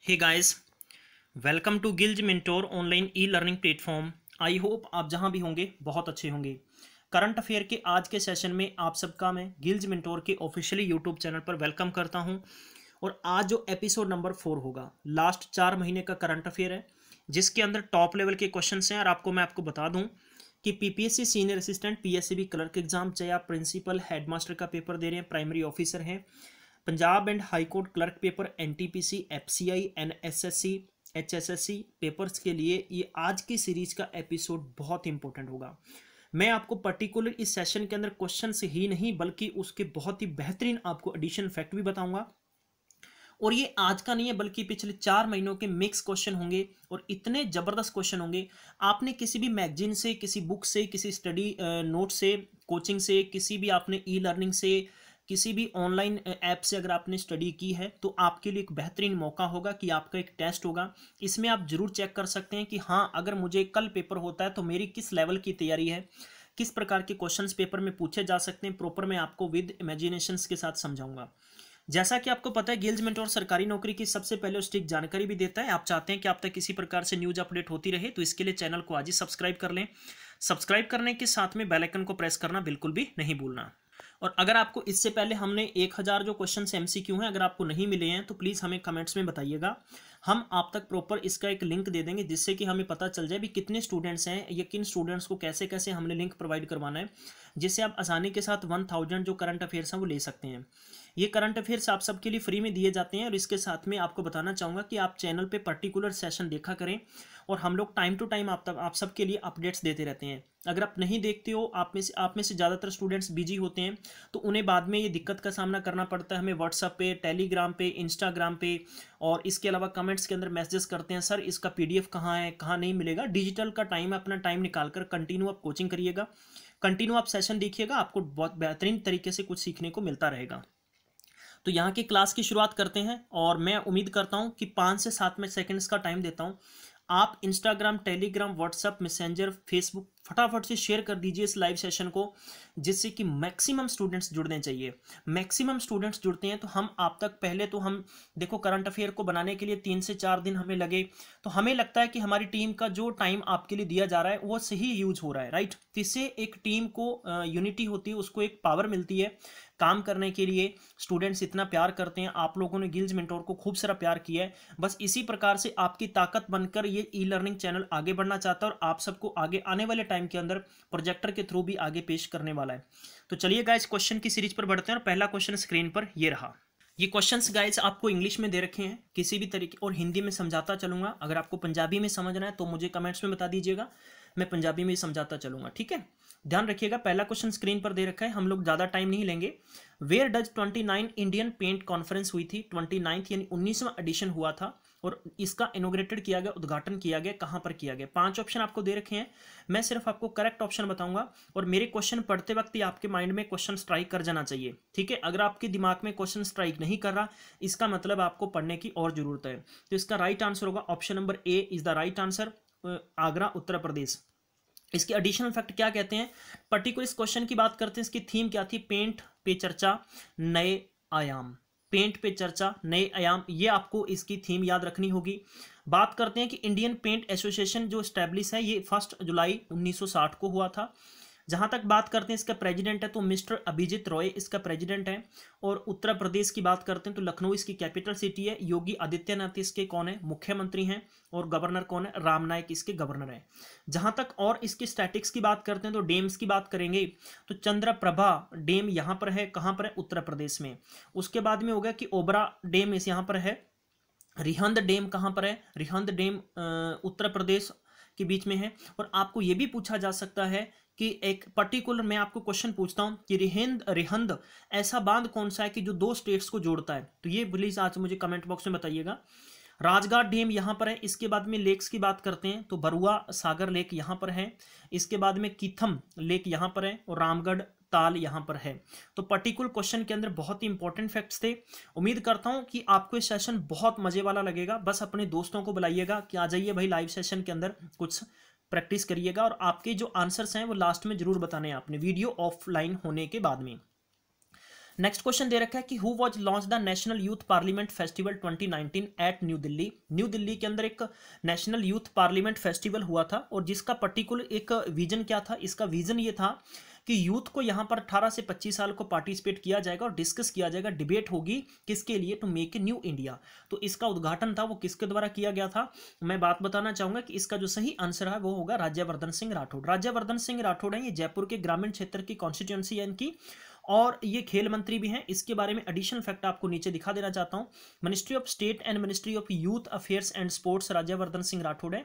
Hey guys, welcome to Gillz mentor online e learning platform. I hope आप जहां भी होंगे बहुत अच्छे होंगे। करंट अफेयर के आज के सेशन में आप सबका मैं गिल्ज मेंटोर के ऑफिशियली यूट्यूब चैनल पर वेलकम करता हूं। और आज जो एपिसोड नंबर 4 होगा, लास्ट 4 महीने का करंट अफेयर है, जिसके अंदर टॉप लेवल के क्वेश्चन हैं। और आपको बता दूँ कि PPSC senior assistant, PSCB clerk exam, चाहे आप प्रिंसिपल हेडमास्टर का पेपर दे रहे हैं, प्राइमरी ऑफिसर हैं, Punjab and high court clerk paper, NTPC, FCI, NSSC, HSSC papers के लिए ये आज की सीरीज का एपिसोड बहुत इंपॉर्टेंट होगा। मैं आपको पर्टिकुलर इस सेशन के अंदर क्वेश्चन से ही नहीं बल्कि उसके बहुत ही बेहतरीन आपको एडिशन फैक्ट भी बताऊंगा। और ये आज का नहीं है बल्कि पिछले 4 महीनों के मिक्स क्वेश्चन होंगे और इतने जबरदस्त क्वेश्चन होंगे। आपने किसी भी मैगजीन से, किसी बुक से, किसी स्टडी नोट से, कोचिंग से, किसी भी आपने ई लर्निंग से, किसी भी ऑनलाइन ऐप से अगर आपने स्टडी की है तो आपके लिए एक बेहतरीन मौका होगा कि आपका एक टेस्ट होगा। इसमें आप जरूर चेक कर सकते हैं कि हाँ, अगर मुझे कल पेपर होता है तो मेरी किस लेवल की तैयारी है, किस प्रकार के क्वेश्चंस पेपर में पूछे जा सकते हैं। प्रॉपर मैं आपको विद इमेजिनेशंस के साथ समझाऊंगा। जैसा कि आपको पता है, गिल्ज मेंटोर सरकारी नौकरी की सबसे पहले स्ट्रिक्ट जानकारी भी देता है। आप चाहते हैं कि आप तक किसी प्रकार से न्यूज अपडेट होती रहे तो इसके लिए चैनल को आज ही सब्सक्राइब कर लें। सब्सक्राइब करने के साथ में बेल आइकन को प्रेस करना बिल्कुल भी नहीं भूलना। और अगर आपको इससे पहले हमने 1000 जो क्वेश्चन एमसीक्यू हैं, अगर आपको नहीं मिले हैं तो प्लीज़ हमें कमेंट्स में बताइएगा। हम आप तक प्रॉपर इसका एक लिंक दे देंगे जिससे कि हमें पता चल जाए भी कितने स्टूडेंट्स हैं या किन स्टूडेंट्स को कैसे कैसे हमने लिंक प्रोवाइड करवाना है, जिससे आप आसानी के साथ 1000 जो करंट अफेयर्स हैं वो ले सकते हैं। ये करंट अफेयर्स आप सबके लिए फ्री में दिए जाते हैं। और इसके साथ में आपको बताना चाहूँगा कि आप चैनल पे पर्टिकुलर सेशन देखा करें और हम लोग टाइम टू टाइम आप सबके लिए अपडेट्स देते रहते हैं। अगर आप नहीं देखते हो, आप में से ज़्यादातर स्टूडेंट्स बिजी होते हैं तो उन्हें बाद में ये दिक्कत का सामना करना पड़ता है। हमें व्हाट्सएप पे, टेलीग्राम पे, इंस्टाग्राम पे और इसके अलावा कमेंट्स के अंदर मैसेजेस करते हैं, सर इसका पीडीएफ कहाँ है, कहाँ नहीं मिलेगा। डिजिटल का टाइम है, अपना टाइम निकाल कर कंटिन्यू आप कोचिंग करिएगा, कंटिन्यू आप सेशन देखिएगा, आपको बहुत बेहतरीन तरीके से कुछ सीखने को मिलता रहेगा। तो यहाँ की क्लास की शुरुआत करते हैं और मैं उम्मीद करता हूँ कि 5 से 7 मिनट सेकंड्स का टाइम देता हूँ। आप Instagram, Telegram, WhatsApp, messenger, Facebook फटाफट से शेयर कर दीजिए इस लाइव सेशन को, जिससे कि मैक्सिमम स्टूडेंट्स जुड़ने चाहिए। मैक्सिमम स्टूडेंट्स जुड़ते हैं तो हम आप तक पहले तो हम देखो, करंट अफेयर को बनाने के लिए 3 से 4 दिन हमें लगे तो हमें लगता है कि हमारी टीम का जो टाइम आपके लिए दिया जा रहा है वो सही यूज हो रहा है, राइट। तो इससे एक टीम को यूनिटी होती है, उसको एक पावर मिलती है काम करने के लिए। स्टूडेंट्स इतना प्यार करते हैं, आप लोगों ने गिल्ज मेंटोर को खूब सारा प्यार किया है। बस इसी प्रकार से आपकी ताकत बनकर ये ई लर्निंग चैनल आगे बढ़ना चाहता है और आप सबको आगे आने वाले टाइम के अंदर प्रोजेक्टर के थ्रू भी आगे पेश करने वाला है। तो चलिए गाइस, क्वेश्चन की सीरीज पर बढ़ते हैं और पहला क्वेश्चन स्क्रीन पर ये रहा। ये क्वेश्चंस गाइस आपको इंग्लिश में दे रखे हैं किसी भी तरीके, और हिंदी में समझाता चलूंगा। अगर आपको पंजाबी में समझना है तो मुझे कमेंट्स में बता दीजिएगा, मैं पंजाबी में समझाता चलूंगा, ठीक है। ध्यान रखिएगा, पहला क्वेश्चन स्क्रीन पर दे रखा है, हम लोग ज़्यादा टाइम नहीं लेंगे। Where does 29 Indian paint conference हुई थी, 29th यानी 19वां एडिशन हुआ था और इसका इनोग्रेटेड किया गया, उद्घाटन किया गया, कहाँ पर किया गया। 5 ऑप्शन आपको दे रखे हैं, मैं सिर्फ आपको करेक्ट ऑप्शन बताऊंगा और मेरे क्वेश्चन पढ़ते वक्त ही आपके माइंड में क्वेश्चन स्ट्राइक कर जाना चाहिए, ठीक है। अगर आपके दिमाग में क्वेश्चन स्ट्राइक नहीं कर रहा, इसका मतलब आपको पढ़ने की और जरूरत है। तो इसका राइट आंसर होगा option number A is the right answer, Agra, Uttar Pradesh. इसके एडिशनल फैक्ट क्या कहते हैं, पर्टिकुलर इस क्वेश्चन की बात करते हैं, इसकी थीम क्या थी, पेंट पे चर्चा नए आयाम। पेंट पे चर्चा नए आयाम, ये आपको इसकी थीम याद रखनी होगी। बात करते हैं कि इंडियन पेंट एसोसिएशन जो स्टैब्लिश है ये 1 जुलाई 1960 को हुआ था। जहां तक बात करते हैं इसका प्रेसिडेंट है तो मिस्टर अभिजीत रॉय इसका प्रेसिडेंट है। और उत्तर प्रदेश की बात करते हैं तो लखनऊ इसकी कैपिटल सिटी है। योगी आदित्यनाथ इसके कौन है, मुख्यमंत्री हैं। और गवर्नर कौन है, राम नायक इसके गवर्नर हैं। जहां तक और इसके स्टैटिक्स की बात करते हैं तो डेम्स की बात करेंगे तो चंद्रप्रभा डैम यहाँ पर है, कहाँ पर है, उत्तर प्रदेश में। उसके बाद में हो गया कि ओबरा डैम इस यहाँ पर है। रिहंद डैम कहाँ पर है, रिहंद डैम उत्तर प्रदेश के बीच में है। और आपको ये भी पूछा जा सकता है कि एक पर्टिकुलर, मैं आपको क्वेश्चन पूछता हूं कि रिहंद रिहंद ऐसा बांध कौन सा है कि जो 2 स्टेट्स को जोड़ता है, तो ये प्लीज आज मुझे कमेंट बॉक्स में बताइएगा। राजघाट डैम यहाँ पर है। इसके बाद में लेक्स की बात करते हैं तो बरुआ सागर लेक यहाँ पर है। इसके बाद में कीथम लेक यहाँ पर है और रामगढ़ ताल यहाँ पर है। तो पर्टिकुलर क्वेश्चन के अंदर बहुत ही इंपॉर्टेंट फैक्ट्स थे। उम्मीद करता हूँ कि आपको ये सेशन बहुत मजे वाला लगेगा। बस अपने दोस्तों को बुलाइएगा कि आ जाइए भाई, लाइव सेशन के अंदर कुछ प्रैक्टिस करिएगा और आपके जो आंसर्स हैं वो लास्ट में जरूर बताने हैं आपने, वीडियो ऑफलाइन होने के बाद में। नेक्स्ट क्वेश्चन दे रखा है कि who was launch the national youth parliament festival 2019 at new Delhi. New Delhi के अंदर एक नेशनल यूथ पार्लियामेंट फेस्टिवल हुआ था और जिसका पर्टिकुलर एक विजन क्या था, इसका विजन ये था कि यूथ को यहाँ पर 18 से 25 साल को पार्टिसिपेट किया जाएगा और डिस्कस किया जाएगा, डिबेट होगी किसके लिए, to make a new India. तो इसका उद्घाटन था वो किसके द्वारा किया गया था, मैं बात बताना चाहूंगा कि इसका जो सही आंसर है वो होगा राज्यवर्धन सिंह राठौड़। राज्यवर्धन सिंह राठौड़ है, ये जयपुर के ग्रामीण क्षेत्र की कॉन्स्टिट्यूंसी है इनकी, और ये खेल मंत्री भी हैं। इसके बारे में एडिशनल फैक्ट आपको नीचे दिखा देना चाहता हूँ। Ministry of state and ministry of youth affairs and sports Rajyavardhan Singh Rathore है,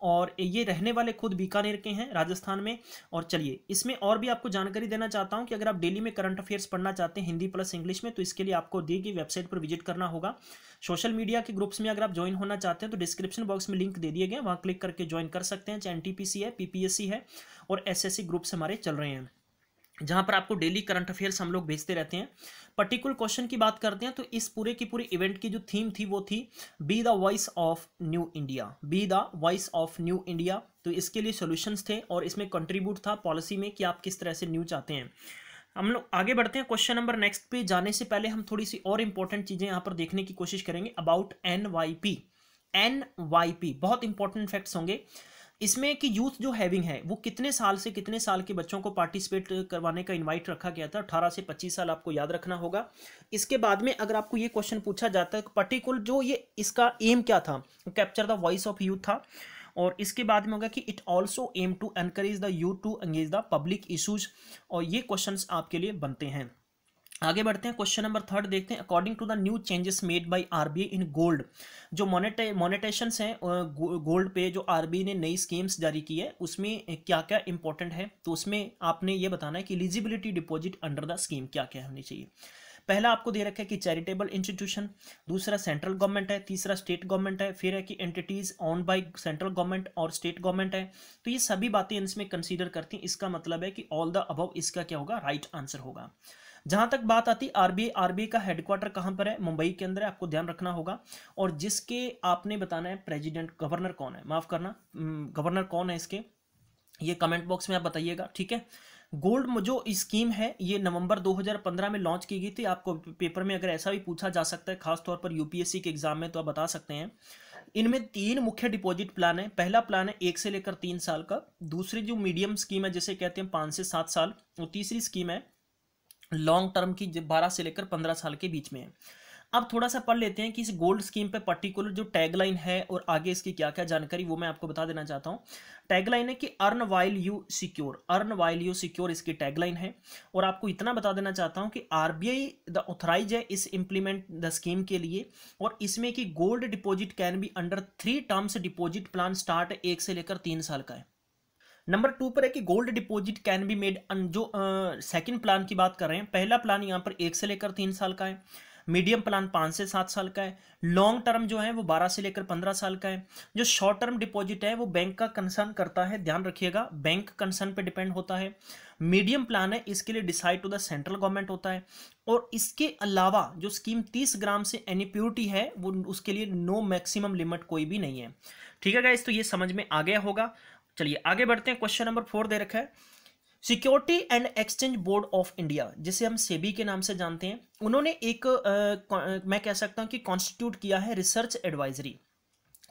और ये रहने वाले खुद बीकानेर के हैं, राजस्थान में। और चलिए इसमें और भी आपको जानकारी देना चाहता हूं कि अगर आप डेली में करंट अफेयर्स पढ़ना चाहते हैं हिंदी प्लस इंग्लिश में, तो इसके लिए आपको दी गई वेबसाइट पर विजिट करना होगा। सोशल मीडिया के ग्रुप्स में अगर आप ज्वाइन होना चाहते हैं तो डिस्क्रिप्शन बॉक्स में लिंक दे दिए गए, वहां क्लिक करके ज्वाइन कर सकते हैं। चाहे एनटीपीसी है, पीपीएससी है और एसएससी ग्रुप्स हमारे चल रहे हैं, जहां पर आपको डेली करंट अफेयर्स हम लोग भेजते रहते हैं। पर्टिकुलर क्वेश्चन की बात करते हैं तो इस पूरे की पूरी इवेंट की जो थीम थी वो थी be the voice of new India, be the voice of new India. तो इसके लिए सॉल्यूशंस थे और इसमें कंट्रीब्यूट था पॉलिसी में कि आप किस तरह से न्यू चाहते हैं। हम लोग आगे बढ़ते हैं। क्वेश्चन नंबर नेक्स्ट पे जाने से पहले हम थोड़ी सी और इंपॉर्टेंट चीजें यहाँ पर देखने की कोशिश करेंगे अबाउट NYP। NYP बहुत इंपॉर्टेंट फैक्ट्स होंगे इसमें कि यूथ जो हैविंग है वो कितने साल से कितने साल के बच्चों को पार्टिसिपेट करवाने का इनवाइट रखा गया था, 18 से 25 साल आपको याद रखना होगा। इसके बाद में अगर आपको ये क्वेश्चन पूछा जाता है पर्टिकुलर जो ये इसका एम क्या था, capture the voice of youth था, और इसके बाद में होगा कि it also aim to encourage the youth to engage the public issues, और ये क्वेश्चन आपके लिए बनते हैं। आगे बढ़ते हैं, क्वेश्चन नंबर 3 देखते हैं। According to the new changes made by RBI in gold, जो मोनेटाइजेशंस हैं गोल्ड पे जो आरबीआई ने नई स्कीम्स जारी की है उसमें क्या क्या इंपॉर्टेंट है, तो उसमें आपने ये बताना है कि eligibility deposit under the scheme क्या क्या होनी चाहिए। पहला आपको दे रखा है कि चैरिटेबल इंस्टीट्यूशन, दूसरा सेंट्रल गवर्नमेंट है, तीसरा स्टेट गवर्नमेंट है, फिर है कि entities on by central government और स्टेट गवर्नमेंट है। तो ये सभी बातें इसमें कंसीडर करती हैं, इसका मतलब है कि ऑल द अबव इसका क्या होगा, राइट आंसर होगा। जहां तक बात आती आरबीआई का हेडक्वार्टर कहां पर है, मुंबई के अंदर है, आपको ध्यान रखना होगा। और जिसके आपने बताना है प्रेसिडेंट, गवर्नर कौन है, माफ करना गवर्नर कौन है इसके, ये कमेंट बॉक्स में आप बताइएगा, ठीक है। गोल्ड जो स्कीम है ये नवंबर 2015 में लॉन्च की गई थी। आपको पेपर में अगर ऐसा भी पूछा जा सकता है खासतौर पर यूपीएससी के एग्जाम में, तो आप बता सकते हैं। इनमें 3 मुख्य डिपॉजिट प्लान है। पहला प्लान है 1 से लेकर 3 साल का, दूसरी जो मीडियम स्कीम है जिसे कहते हैं 5 से 7 साल, और तीसरी स्कीम है लॉन्ग टर्म की 12 से लेकर 15 साल के बीच में है। अब थोड़ा सा पढ़ लेते हैं कि इस गोल्ड स्कीम पे पर्टिकुलर जो टैगलाइन है और आगे इसकी क्या क्या जानकारी वो मैं आपको बता देना चाहता हूँ। टैगलाइन है कि earn while you secure, earn while you secure इसकी टैगलाइन है। और आपको इतना बता देना चाहता हूँ कि आरबीआई द ऑथराइज है इस इंप्लीमेंट द स्कीम के लिए, और इसमें कि gold deposit can be under 3 terms deposit plan start 1 से लेकर 3 साल का है। नंबर 2 पर है कि gold deposit can be made, जो सेकंड प्लान की बात कर रहे हैं, पहला प्लान यहाँ पर 1 से लेकर 3 साल का है, मीडियम प्लान 5 से 7 साल का है, लॉन्ग टर्म जो है वो 12 से लेकर 15 साल का है। जो शॉर्ट टर्म डिपॉजिट है वो बैंक का कंसर्न करता है, ध्यान रखिएगा, बैंक कंसर्न पे डिपेंड होता है। मीडियम प्लान है इसके लिए decide to the central government होता है। और इसके अलावा जो स्कीम 30 ग्राम से एनी प्योरिटी है वो उसके लिए नो मैक्सिमम लिमिट कोई भी नहीं है, ठीक है गाइस। तो ये समझ में आ गया होगा। चलिए आगे बढ़ते हैं। क्वेश्चन नंबर 4 दे रखा है security and exchange board of India, जिसे हम सेबी के नाम से जानते हैं, उन्होंने एक मैं कह सकता हूं कि कॉन्स्टिट्यूट किया है रिसर्च एडवाइजरी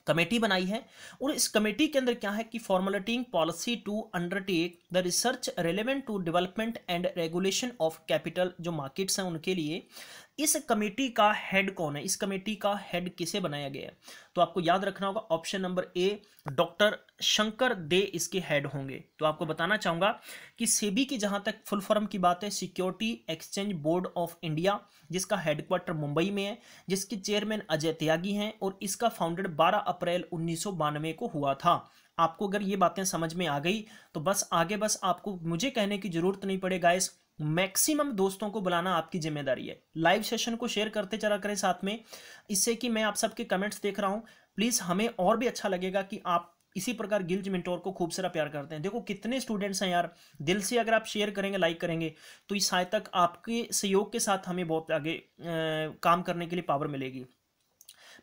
कमेटी बनाई है। और इस कमेटी के अंदर क्या है कि formulating policy to undertake the research relevant to development and regulation of capital, जो मार्केट्स हैं उनके लिए। इस कमेटी का हेड कौन है, इस कमेटी का हेड किसे बनाया गया है, तो आपको याद रखना होगा option number A, doctor Shankar De इसके हेड होंगे। तो आपको बताना चाहूंगा कि सेबी की जहां तक फुल फॉर्म की बात है, security exchange board of India, जिसका हेडक्वार्टर मुंबई में है, जिसके चेयरमैन अजय त्यागी हैं, और इसका फाउंडेड 12 अप्रैल 1992 को हुआ था। आपको अगर ये बातें समझ में आ गई तो बस आगे बस आपको मुझे कहने की जरूरत नहीं पड़ेगा गाइस, मैक्सिमम दोस्तों को बुलाना आपकी जिम्मेदारी है। लाइव सेशन को शेयर करते चला करें साथ में, इससे कि मैं आप सबके कमेंट्स देख रहा हूं, प्लीज हमें और भी अच्छा लगेगा कि आप इसी प्रकार गिल्ज मेंटोर को खूब सारा प्यार करते हैं। देखो कितने स्टूडेंट्स हैं यार, दिल से अगर आप शेयर करेंगे, लाइक करेंगे, तो इस शायद तक आपके सहयोग के साथ हमें बहुत आगे काम करने के लिए पावर मिलेगी।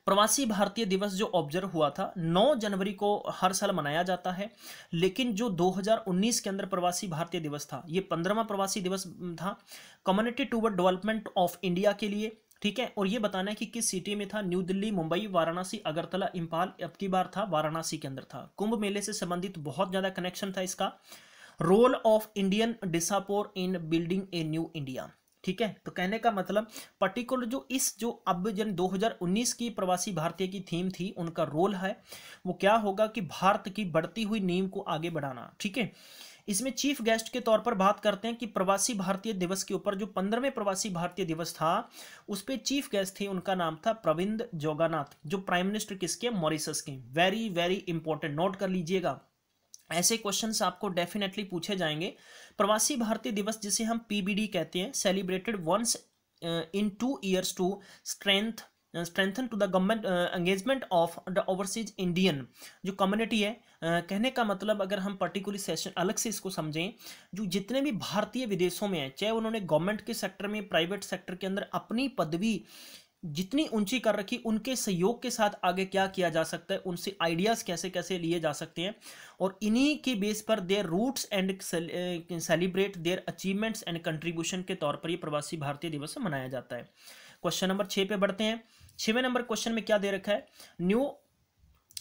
प्रवासी भारतीय दिवस जो ऑब्जर्व हुआ था 9 जनवरी को हर साल मनाया जाता है, लेकिन जो 2019 के अंदर प्रवासी भारतीय दिवस था ये 15वां प्रवासी दिवस था, community toward development of India के लिए। ठीक है, और ये बताना है कि किस सिटी में था, न्यू दिल्ली, मुंबई, वाराणसी, अगरतला, इंपाल, अब की बार था वाराणसी के अंदर था। कुंभ मेले से संबंधित बहुत ज्यादा कनेक्शन था इसका। Role of Indian diaspora in building a new India. ठीक है, तो कहने का मतलब पर्टिकुलर जो अब जन 2019 की प्रवासी भारतीय की थीम थी, उनका रोल है वो क्या होगा कि भारत की बढ़ती हुई नींव को आगे बढ़ाना। ठीक है, इसमें चीफ गेस्ट के तौर पर बात करते हैं कि प्रवासी भारतीय दिवस के ऊपर जो 15वें प्रवासी भारतीय दिवस था उस पर चीफ गेस्ट थे, उनका नाम था प्रविंद जोगानाथ, जो प्राइम मिनिस्टर किसके, मॉरिशस के। वेरी वेरी इंपॉर्टेंट, नोट कर लीजिएगा, ऐसे क्वेश्चंस आपको डेफिनेटली पूछे जाएंगे। प्रवासी भारतीय दिवस जिसे हम पीबीडी कहते हैं, celebrated once in 2 years to strengthen to the government engagement of the overseas Indian जो कम्युनिटी है। कहने का मतलब अगर हम पर्टिकुलर सेशन अलग से इसको समझें, जो जितने भी भारतीय विदेशों में हैं, चाहे उन्होंने गवर्नमेंट के सेक्टर में, प्राइवेट सेक्टर के अंदर अपनी पदवी जितनी ऊंची कर रखी, उनके सहयोग के साथ आगे क्या किया जा सकता है, उनसे आइडियाज कैसे कैसे लिए जा सकते हैं, और इन्हीं के बेस पर their roots and celebrate their achievements and contribution के तौर पर ये प्रवासी भारतीय दिवस मनाया जाता है। क्वेश्चन नंबर 6 पे बढ़ते हैं। 6वें नंबर क्वेश्चन में क्या दे रखा है, new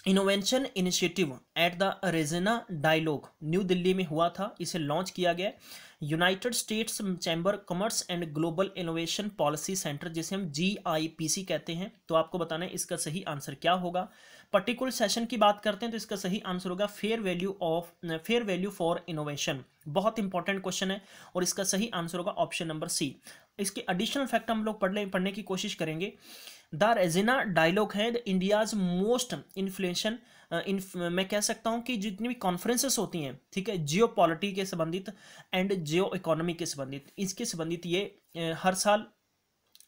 innovation initiative at the Raisina dialogue new Delhi में हुआ था, इसे लॉन्च किया गया। United States chamber commerce and global innovation policy centre जिसे हम GIPC कहते हैं, तो आपको बताना है इसका सही आंसर क्या होगा। पर्टिकुलर सेशन की बात करते हैं तो इसका सही आंसर होगा फेयर वैल्यू फॉर इनोवेशन। बहुत इंपॉर्टेंट क्वेश्चन है और इसका सही आंसर होगा ऑप्शन नंबर सी। इसके एडिशनल फैक्ट हम लोग पढ़ने की कोशिश करेंगे। द रेजिना डायलॉग है इंडियाज मोस्ट इन्फ्लुएंशन मैं कह सकता हूं कि जितनी भी कॉन्फ्रेंसेस होती हैं, ठीक है, जियो पॉलिटी के संबंधित एंड जियो इकोनॉमी के संबंधित, इसके संबंधित ये हर साल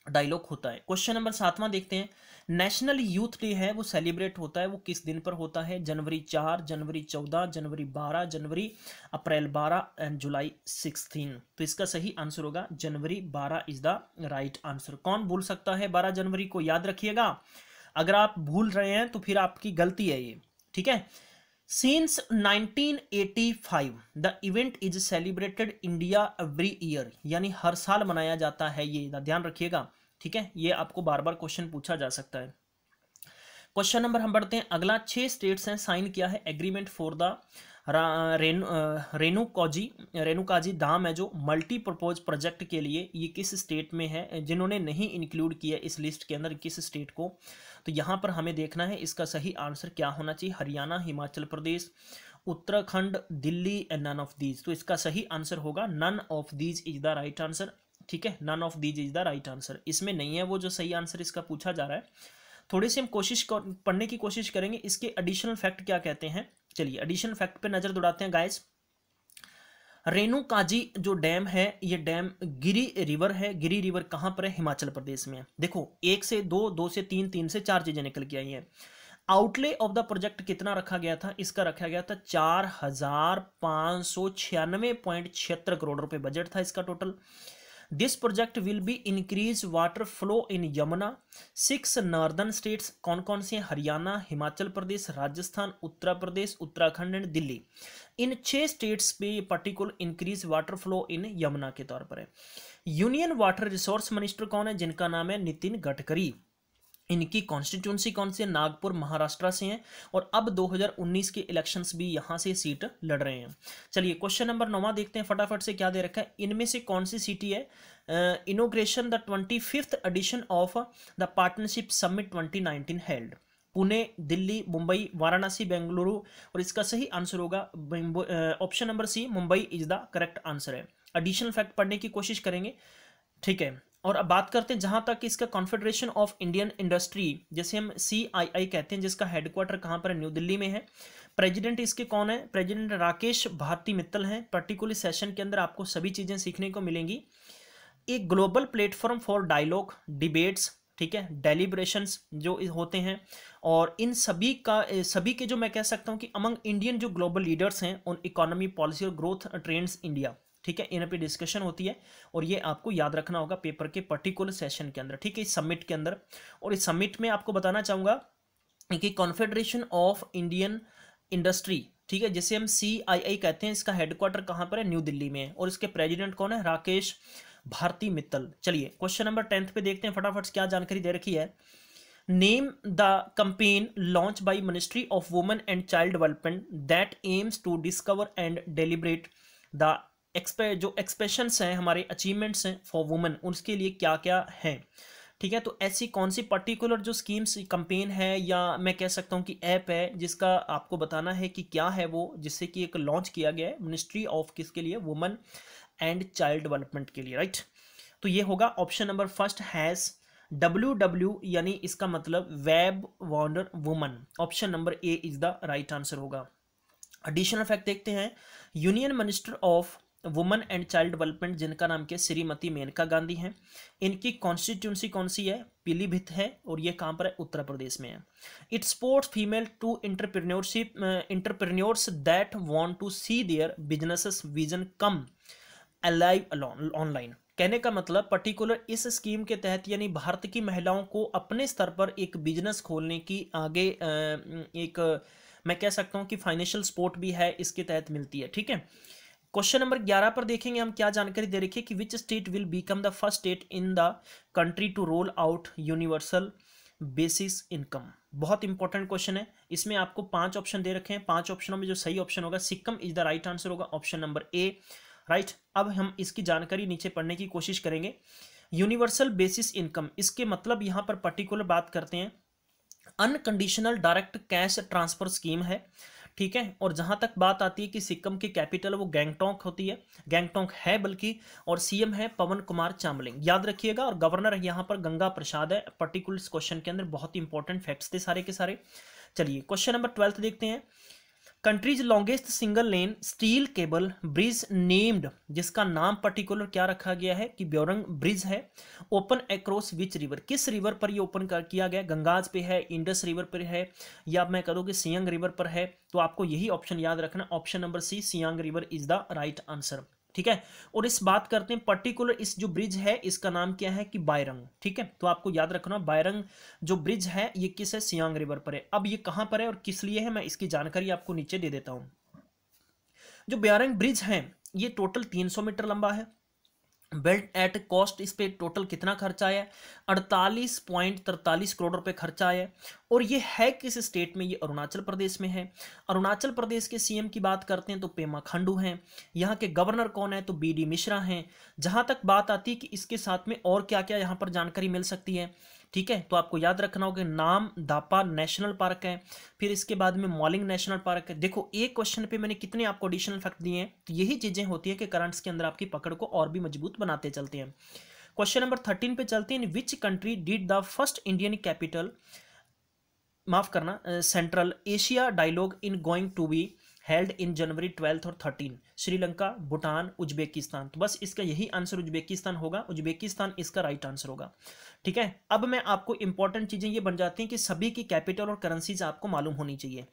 डायलॉग होता है। क्वेश्चन नंबर 7वां देखते हैं। नेशनल यूथ डे है वो सेलिब्रेट होता है, वो किस दिन पर होता है, जनवरी 4, जनवरी 14, जनवरी 12, जनवरी अप्रैल 12 एंड जुलाई 16। तो इसका सही आंसर होगा जनवरी 12 इज द राइट आंसर। कौन भूल सकता है 12 जनवरी को, याद रखिएगा, अगर आप भूल रहे हैं तो फिर आपकी गलती है ये। ठीक है, since 1985 the event is celebrated India every year, यानी हर साल मनाया जाता है, ये ध्यान रखिएगा। ठीक है, ये आपको बार बार क्वेश्चन पूछा जा सकता है। क्वेश्चन नंबर हम बढ़ते हैं अगला। 6 स्टेट्स हैं साइन किया है एग्रीमेंट फॉर द रेणुकाजी धाम है जो मल्टी पर्पज प्रोजेक्ट के लिए, ये किस स्टेट में है, जिन्होंने नहीं इंक्लूड किया इस लिस्ट के अंदर किस स्टेट को, तो यहां पर हमें देखना है इसका सही आंसर क्या होना चाहिए। Haryana, Himachal Pradesh, Uttarakhand, Delhi and none of these. तो इसका सही आंसर होगा none of these is the right answer. ठीक है, none of these is the right answer, इसमें नहीं है वो जो सही आंसर इसका पूछा जा रहा है। थोड़ी सी हम पढ़ने की कोशिश करेंगे इसके एडिशनल फैक्ट क्या कहते हैं। चलिए एडिशनल फैक्ट पे नजर दौड़ाते हैं गाइस। रेणुकाजी जो डैम है, ये डैम गिरी रिवर है। गिरी रिवर कहां पर है, हिमाचल प्रदेश में है। देखो 1 से 2, 2 से 3, 3 से 4 चीजें निकल के आई हैं। आउटले ऑफ द प्रोजेक्ट कितना रखा गया था, इसका रखा गया था 4596.76 करोड़ रुपए बजट था इसका total. This project will be increase water flow in Yamuna. 6 northern states कौन कौन से हैं, हरियाणा, हिमाचल प्रदेश, राजस्थान, उत्तर प्रदेश, उत्तराखंड एंड दिल्ली। इन 6 स्टेट्स पे particular increase water flow in Yamuna के तौर पर है। यूनियन वाटर रिसोर्स मिनिस्टर कौन है, जिनका नाम है नितिन गडकरी। इनकी कॉन्स्टिट्यूंसी कौन सी है, नागपुर महाराष्ट्र से हैं, और अब 2019 के इलेक्शंस भी यहां से सीट लड़ रहे हैं। चलिए क्वेश्चन नंबर 9 देखते हैं फटाफट से, क्या दे रखा है, इनमें से कौन सी सिटी है inauguration the 25th edition of the partnership summit 2019 held. Pune, Delhi, Mumbai, Varanasi, Bengaluru, और इसका सही आंसर होगा option number C, Mumbai is the correct answer है। एडिशनल फैक्ट पढ़ने की कोशिश करेंगे। ठीक है, और अब बात करते हैं जहां तक इसका कॉन्फेडरेशन ऑफ इंडियन इंडस्ट्री जैसे हम CII कहते हैं, जिसका हेडक्वार्टर कहां पर है, न्यू दिल्ली में है। प्रेसिडेंट इसके कौन है, प्रेसिडेंट राकेश भारती मित्तल हैं। पर्टिकुलर सेशन के अंदर आपको सभी चीजें सीखने को मिलेंगी। एक global platform for dialogue, debates, ठीक है, डेलिब्रेशंस जो होते हैं, और इन सभी के जो मैं कह सकता हूं कि अमंग इंडियन जो ग्लोबल लीडर्स हैं ऑन इकोनॉमी, पॉलिसी और ग्रोथ ट्रेंड्स इंडिया, ठीक है, इन पे डिस्कशन होती है और ये आपको याद रखना होगा पेपर के पर्टिकुलर सेशन के अंदर, ठीक है, इस समिट के अंदर। और इस समिट में आपको बताना चाहूँगा कि कॉन्फेडरेशन ऑफ इंडियन इंडस्ट्री, ठीक है, जिसे हम CII कहते हैं, इसका हेडक्वार्टर कहाँ पर है, न्यू दिल्ली में है, और इसके प्रेसिडेंट कौन है, राकेश भारती मित्तल। चलिए क्वेश्चन नंबर 10 पे देखते हैं फटाफट क्या जानकारी दे रखी है। Name the campaign launch by ministry of women and child development that aims to discover and deliberate the जो एक्सप्रेशंस हैं, हमारे अचीवमेंट्स हैं फॉर वुमेन, उसके लिए क्या क्या है, ठीक है। तो ऐसी कौन सी पर्टिकुलर जो स्कीम्स कंपेन है या मैं कह सकता हूँ कि ऐप है जिसका आपको बताना है कि क्या है वो, जिससे कि एक लॉन्च किया गया है मिनिस्ट्री ऑफ किसके लिए, वुमेन एंड चाइल्ड डेवलपमेंट के लिए, राइट। तो ये होगा option number first has WW, यानी इसका मतलब web wonder woman. Option number A is the right answer होगा। एडिशनल फैक्ट देखते हैं, union minister of women and child development जिनका नाम क्या, श्रीमती मेनका गांधी हैं। इनकी कॉन्स्टिट्यूंसी कौन सी है, पीलीभीत है, और ये कहाँ पर है, उत्तर प्रदेश में है। It supports female to entrepreneurs that want to see their businesses vision come alive online. कहने का मतलब पर्टिकुलर इस स्कीम के तहत यानी भारत की महिलाओं को अपने स्तर पर एक बिजनेस खोलने की आगे एक मैं कह सकता हूं कि फाइनेंशियल सपोर्ट भी है इसके तहत मिलती है, ठीक है। क्वेश्चन नंबर 11 पर देखेंगे हम क्या जानकारी दे रखी है कि which state will become the first state in the country to roll out universal basis income. बहुत इंपॉर्टेंट क्वेश्चन है, इसमें आपको 5 ऑप्शन दे रखे हैं, 5 ऑप्शनों में जो सही ऑप्शन होगा Sikkim is the right answer होगा, ऑप्शन नंबर ए, राइट। अब हम इसकी जानकारी नीचे पढ़ने की कोशिश करेंगे। यूनिवर्सल बेसिस इनकम, इसके मतलब यहां पर पर्टिकुलर बात करते हैं unconditional direct cash transfer scheme है, ठीक है। और जहां तक बात आती है कि सिक्किम की कैपिटल वो गैंगटॉक होती है, गैंगटॉक है बल्कि, और सीएम है पवन कुमार चामलिंग, याद रखिएगा। और गवर्नर यहां पर गंगा प्रसाद है। पर्टिकुलर इस क्वेश्चन के अंदर बहुत इंपॉर्टेंट फैक्ट्स थे सारे के सारे। चलिए क्वेश्चन नंबर 12 देखते हैं। Countries longest single lane steel cable bridge named, जिसका नाम पर्टिकुलर क्या रखा गया है कि ब्योरंग ब्रिज है, ओपन अक्रॉस विच रिवर, किस रिवर पर ये ओपन किया गया, गंगाज पे है, इंडस रिवर पर है, या मैं कह दूं कि सियांग रिवर पर है। तो आपको यही ऑप्शन याद रखना, option number C Siang river is the right answer, ठीक है। और इस बात करते हैं पर्टिकुलर इस जो ब्रिज है इसका नाम क्या है कि बायरंग, ठीक है। तो आपको याद रखना बायरंग जो ब्रिज है ये किस है, सियांग रिवर पर है। अब ये कहां पर है और किस लिए है, मैं इसकी जानकारी आपको नीचे दे देता हूं। जो बायरंग ब्रिज है ये टोटल 300 मीटर लंबा है। बिल्ट एट कॉस्ट, इस पे टोटल कितना खर्चा आया, 48.43 करोड़ रुपए खर्चा आया। और ये है किस स्टेट में, ये अरुणाचल प्रदेश में है। अरुणाचल प्रदेश के सीएम की बात करते हैं तो पेमा खांडू हैं। यहाँ के गवर्नर कौन है, तो BD मिश्रा हैं। जहां तक बात आती है कि इसके साथ में और क्या क्या यहाँ पर जानकारी मिल सकती है, ठीक है, तो आपको याद रखना होगा नाम दापा नेशनल पार्क है, फिर इसके बाद में मॉलिंग नेशनल पार्क है। देखो एक क्वेश्चन पे मैंने कितने आपको एडिशनल फैक्ट दिए हैं, तो यही चीजें होती है कि करंट्स के अंदर आपकी पकड़ को और भी मजबूत बनाते चलते हैं। क्वेश्चन नंबर 13 पे चलते हैं। Which country did the first Indian capital, माफ करना, central Asia dialogue in going to be held in January 12 और 13, श्रीलंका, भूटान, उज्बेकिस्तान। तो बस इसका यही आंसर उज्बेकिस्तान होगा, उज्बेकिस्तान इसका राइट आंसर होगा, ठीक है। अब मैं आपको इंपॉर्टेंट चीजें ये बन जाती हैं कि सभी की कैपिटल और करेंसीज आपको मालूम होनी चाहिए।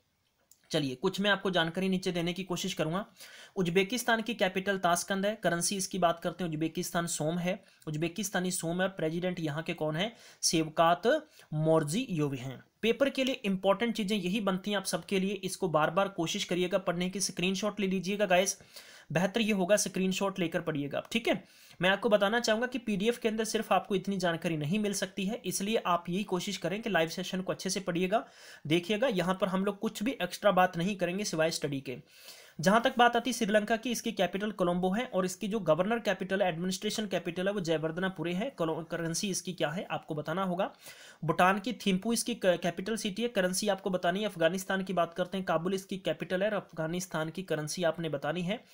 चलिए कुछ मैं आपको जानकारी नीचे देने की कोशिश करूंगा। उज्बेकिस्तान की कैपिटल ताशकंद है, करेंसी इसकी बात करते हैं उज्बेकिस्तान सोम है, उज्बेकिस्तानी सोम है। प्रेसिडेंट यहाँ के कौन है, शेवकात मोर्जियोव हैं। पेपर के लिए इंपॉर्टेंट चीजें यही बनती हैं आप सबके लिए, इसको बार बार कोशिश करिएगा पढ़ने की, स्क्रीनशॉट ले लीजिएगा गाइस, बेहतर ये होगा स्क्रीनशॉट लेकर पढ़िएगा, ठीक है। मैं आपको बताना चाहूंगा कि PDF के अंदर सिर्फ आपको इतनी जानकारी नहीं मिल सकती है, इसलिए आप यही कोशिश करें कि लाइव सेशन को अच्छे से पढ़िएगा, देखिएगा। यहां पर हम लोग कुछ भी एक्स्ट्रा बात नहीं करेंगे सिवाय स्टडी के। जहां तक बात आती है श्रीलंका की, इसकी कैपिटल कोलंबो है और इसकी जो गवर्नर कैपिटल है, एडमिनिस्ट्रेशन कैपिटल है वो जयवर्धनापुरे है। करेंसी इसकी क्या है आपको बताना होगा। भूटान की थिम्पू इसकी कैपिटल सिटी है, करेंसी आपको बतानी है। अफगानिस्तान की बात करते हैं, काबुल इसकी कैपिटल है और अफगानिस्तान की करेंसी आपने बतानी है।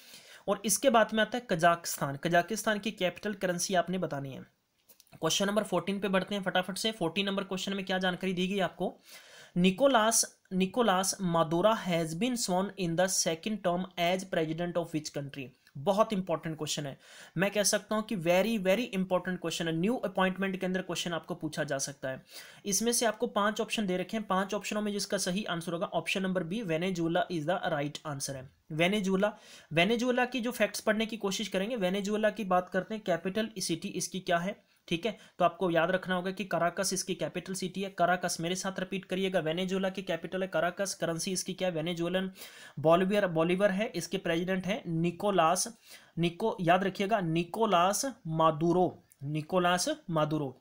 और इसके बाद में आता है कजाकिस्तान, कजाकिस्तान की कैपिटल करेंसी आपने बतानी है। क्वेश्चन नंबर 14 पे बढ़ते हैं फटाफट से। 14 नंबर क्वेश्चन में क्या जानकारी दी गई आपको, Nicolas Maduro has been sworn in the second term as president of which country. बहुत इंपॉर्टेंट क्वेश्चन है, मैं कह सकता हूं कि वेरी वेरी इंपॉर्टेंट क्वेश्चन है। न्यू अपॉइंटमेंट के अंदर क्वेश्चन आपको पूछा जा सकता है। इसमें से आपको 5 ऑप्शन दे रखे हैं, 5 ऑप्शनों में जिसका सही आंसर होगा option number B, Venezuela is the right answer है। वेनेजुएला, वेनेजुएला की जो फैक्ट्स पढ़ने की कोशिश करेंगे, वेनेजुएला की बात करते हैं, कैपिटल सिटी इसकी क्या है, ठीक है। तो आपको याद रखना होगा कि कराकस इसकी कैपिटल सिटी है, कराकस, मेरे साथ रिपीट करिएगा, वेनेजुएला की कैपिटल है कराकस, करेंसी इसकी क्या है, वेनेजुएलन, बॉलिवियर, बॉलीवर है, इसके प्रेसिडेंट है निकोलास, याद रखिएगा निकोलास मादुरो, निकोलास मादुरो।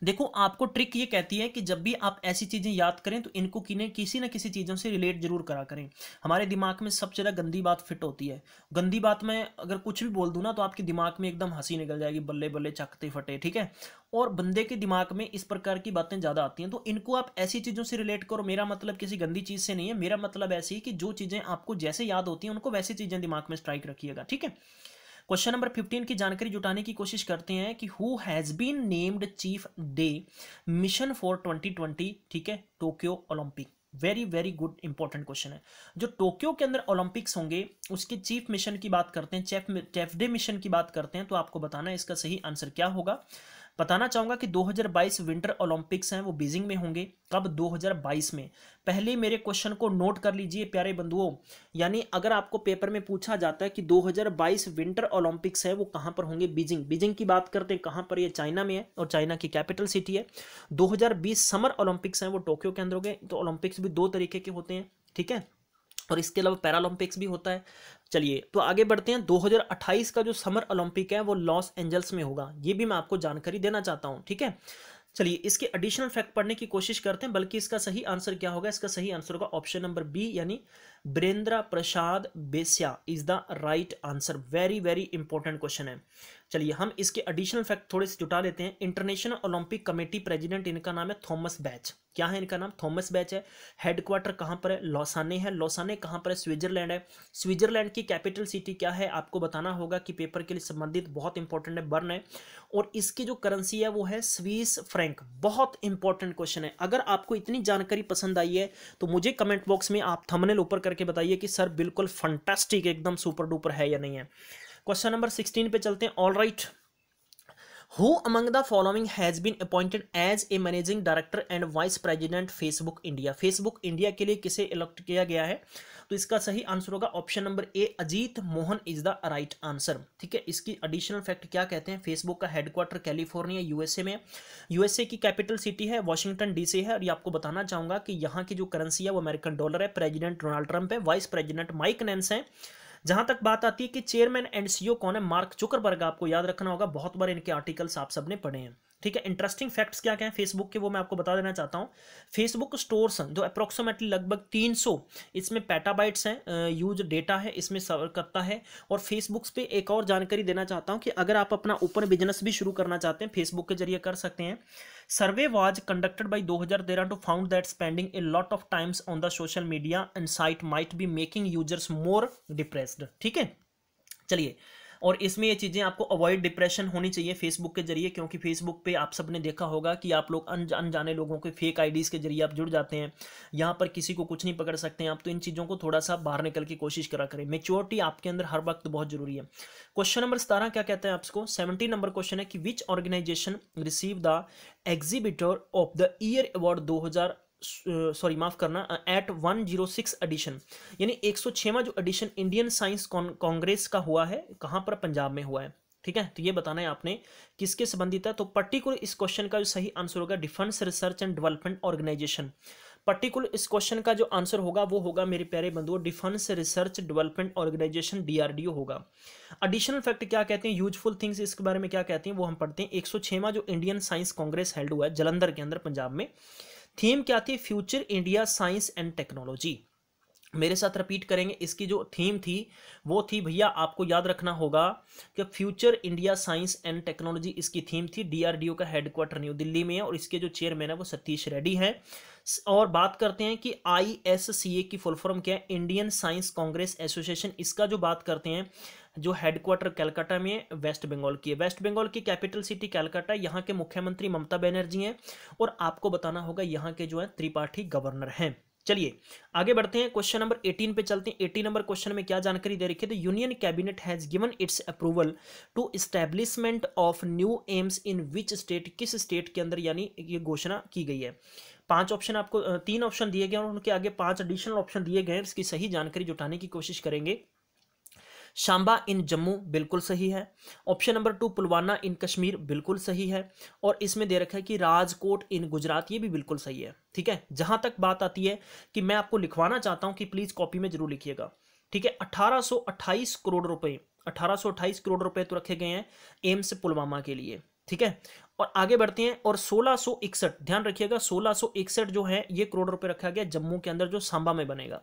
देखो आपको ट्रिक ये कहती है कि जब भी आप ऐसी चीजें याद करें तो इनको किसी ना किसी चीजों से रिलेट जरूर करा करें। हमारे दिमाग में सबसे ज्यादा गंदी बात फिट होती है, गंदी बात में अगर कुछ भी बोल दूं ना तो आपके दिमाग में एकदम हंसी निकल जाएगी, बल्ले बल्ले चकते फटे, ठीक है। और बंदे के दिमाग में इस प्रकार की बातें ज्यादा आती हैं, तो इनको आप ऐसी चीजों से रिलेट करो। मेरा मतलब किसी गंदी चीज से नहीं है, मेरा मतलब ऐसी है कि जो चीजें आपको जैसे याद होती हैं उनको वैसी चीजें दिमाग में स्ट्राइक रखिएगा, ठीक है। क्वेश्चन नंबर 15 की जानकारी जुटाने की कोशिश करते हैं कि who has been named chief de mission for 2020, ठीक है, Tokyo Olympic. Very very good important question है। जो टोक्यो के अंदर ओलंपिक्स होंगे उसके चीफ मिशन की बात करते हैं, चीफ डे मिशन की बात करते हैं, तो आपको बताना है इसका सही आंसर क्या होगा। बताना चाहूंगा कि 2022 विंटर ओलंपिक्स हैं वो बीजिंग में होंगे। कब? 2022 में। पहले मेरे क्वेश्चन को नोट कर लीजिए प्यारे बंधुओं, यानी अगर आपको पेपर में पूछा जाता है कि 2022 विंटर ओलंपिक्स है वो कहां पर होंगे, बीजिंग, बीजिंग की बात करते हैं, कहां पर, ये चाइना में है और चाइना की कैपिटल सिटी है। 2020 समर ओलंपिक्स हैं वो टोक्यो के अंदर होंगे। तो ओलंपिक्स भी 2 तरीके के होते हैं, ठीक है, और इसके अलावा पैरालंपिक्स भी होता है। चलिए तो आगे बढ़ते हैं। 2028 का जो समर ओलंपिक है वो लॉस एंजल्स में होगा, ये भी मैं आपको जानकारी देना चाहता हूं, ठीक है। चलिए इसके एडिशनल फैक्ट पढ़ने की कोशिश करते हैं, बल्कि इसका सही आंसर क्या होगा, इसका सही आंसर होगा ऑप्शन नंबर बी, यानी Birendra Prasad Baishya is the right answer. Very very important question है। चलिए हम इसके एडिशनल फैक्ट थोड़े से जुटा लेते हैं। इंटरनेशनल ओलंपिक कमेटी प्रेसिडेंट इनका नाम है थॉमस बैच। क्या है इनका नाम? थॉमस बैच है। हेडक्वार्टर कहां पर है? लौसाने है। लौसाने कहां पर है? स्विट्जरलैंड है। स्विट्जरलैंड की कैपिटल सिटी क्या है आपको बताना होगा, कि पेपर के लिए संबंधित बहुत इंपॉर्टेंट है, बर्न है। और इसकी जो करेंसी है वो है स्विस फ्रैंक। बहुत इंपॉर्टेंट क्वेश्चन है। अगर आपको इतनी जानकारी पसंद आई है तो मुझे कमेंट बॉक्स में आप थंबनेल ऊपर करके बताइए कि सर बिल्कुल फंटास्टिक, एकदम सुपर डुपर है या नहीं है। क्वेश्चन नंबर 16 पे चलते हैं। All right, who among the following has been appointed as a managing director and vice president Facebook India. Facebook India के लिए किसे इलेक्ट किया गया है? तो इसका सही आंसर होगा option number A, Ajit Mohan is the right answer, ठीक है। इसकी एडिशनल फैक्ट क्या कहते हैं? फेसबुक का हेडक्वार्टर कैलिफोर्निया यूएसए में। यूएसए की कैपिटल सिटी है वॉशिंगटन डीसी है। और ये आपको बताना चाहूंगा कि यहाँ की जो करेंसी है वो अमेरिकन डॉलर है। प्रेसिडेंट डोनाल्ड ट्रंप है, वाइस प्रेसिडेंट माइक नेंस है। जहां तक बात आती है कि चेयरमैन एंड सीईओ कौन है, मार्क जुकरबर्ग, आपको याद रखना होगा, बहुत बार इनके आर्टिकल्स आप सबने पढ़े हैं, ठीक है। इंटरेस्टिंग फैक्ट्स क्या क्या हैं फेसबुक के, वो मैं आपको बता देना चाहता हूं। फेसबुक स्टोर्स जो अप्रोक्सीमेटली लगभग 300 इसमें पेटाबाइट्स हैं, यूज डेटा है इसमें सर्व करता है। और फेसबुक पे एक और जानकारी देना चाहता हूं कि अगर आप अपना ओपन बिजनेस भी शुरू करना चाहते हैं फेसबुक के जरिए कर सकते हैं। Survey was conducted by 2013 to found that spending a lot of times on the social media and site might be making users more depressed, ठीक है। चलिए, और इसमें ये चीज़ें आपको अवॉइड डिप्रेशन होनी चाहिए फेसबुक के जरिए, क्योंकि फेसबुक पे आप सबने देखा होगा कि आप लोग अनजाने लोगों के फेक आईडीज़ के जरिए आप जुड़ जाते हैं। यहाँ पर किसी को कुछ नहीं पकड़ सकते हैं आप, तो इन चीज़ों को थोड़ा सा बाहर निकल की कोशिश करा करें। मेच्योरिटी आपके अंदर हर वक्त बहुत जरूरी है। क्वेश्चन नंबर 17 क्या कहते हैं आपको? 17 नंबर क्वेश्चन है कि which organisation receive the exhibitor of the year award 2000, sorry माफ करना, एट 106 एडिशन, यानी 106वां जो एडिशन इंडियन साइंस कांग्रेस का हुआ है, कहां पर? पंजाब में हुआ है, ठीक है। तो ये बताना है आपने किसके संबंधित है। तो पर्टिकुलर इस क्वेश्चन का जो सही आंसर होगा defence research and development organisation. Particular इस क्वेश्चन का जो आंसर होगा वो होगा मेरे प्यारे बंधुओं defence research development organisation, DRDO होगा। एडिशनल फैक्ट क्या कहते हैं, यूजफुल थिंग्स इसके बारे में क्या कहते हैं वो हम पढ़ते हैं। 106वां जो इंडियन साइंस कांग्रेस हेल्ड हुआ है जलंधर के अंदर पंजाब में। थीम क्या थी? Future India science and technology. मेरे साथ रिपीट करेंगे, इसकी जो थीम थी वो थी भैया, आपको याद रखना होगा कि future India science and technology इसकी थीम थी। डीआरडीओ का हेडक्वार्टर न्यू दिल्ली में है और इसके जो चेयरमैन है वो सतीश रेड्डी हैं। और बात करते हैं कि आईएससीए की फुल फॉर्म क्या है? Indian science Congress association. इसका जो बात करते हैं, जो हेडक्वार्टर कलकत्ता में है, वेस्ट बंगाल की है। वेस्ट बंगाल की कैपिटल सिटी कलकत्ता, यहाँ के मुख्यमंत्री ममता बनर्जी हैं। और आपको बताना होगा यहाँ के जो है त्रिपाठी गवर्नर हैं, चलिए आगे बढ़ते हैं, क्वेश्चन नंबर 18 पे चलते हैं। 18 नंबर क्वेश्चन में क्या जानकारी दे रखी है, तो union cabinet has given its approval to establishment of new AIIMS in which state, किस स्टेट के अंदर यानी ये घोषणा की गई है। पांच ऑप्शन आपको, तीन ऑप्शन दिए गए और उनके आगे पांच एडिशनल ऑप्शन दिए गए हैं, इसकी सही जानकारी जुटाने की कोशिश करेंगे। शांबा इन जम्मू बिल्कुल सही है। ऑप्शन नंबर 2 पुलवामा इन कश्मीर बिल्कुल सही है। और इसमें दे रखा है कि राजकोट इन गुजरात, ये भी बिल्कुल सही है। ठीक है, जहां तक बात आती है कि मैं आपको लिखवाना चाहता हूं कि प्लीज कॉपी में जरूर लिखिएगा। ठीक है, 1828 करोड़ रुपए, 1828 करोड़ रुपए तो रखे गए हैं एम्स पुलवामा के लिए। ठीक है, और आगे बढ़ते हैं। और 1661, ध्यान रखिएगा 1661 जो है ये करोड़ रुपए रखा गया जम्मू के अंदर, जो सांबा में बनेगा।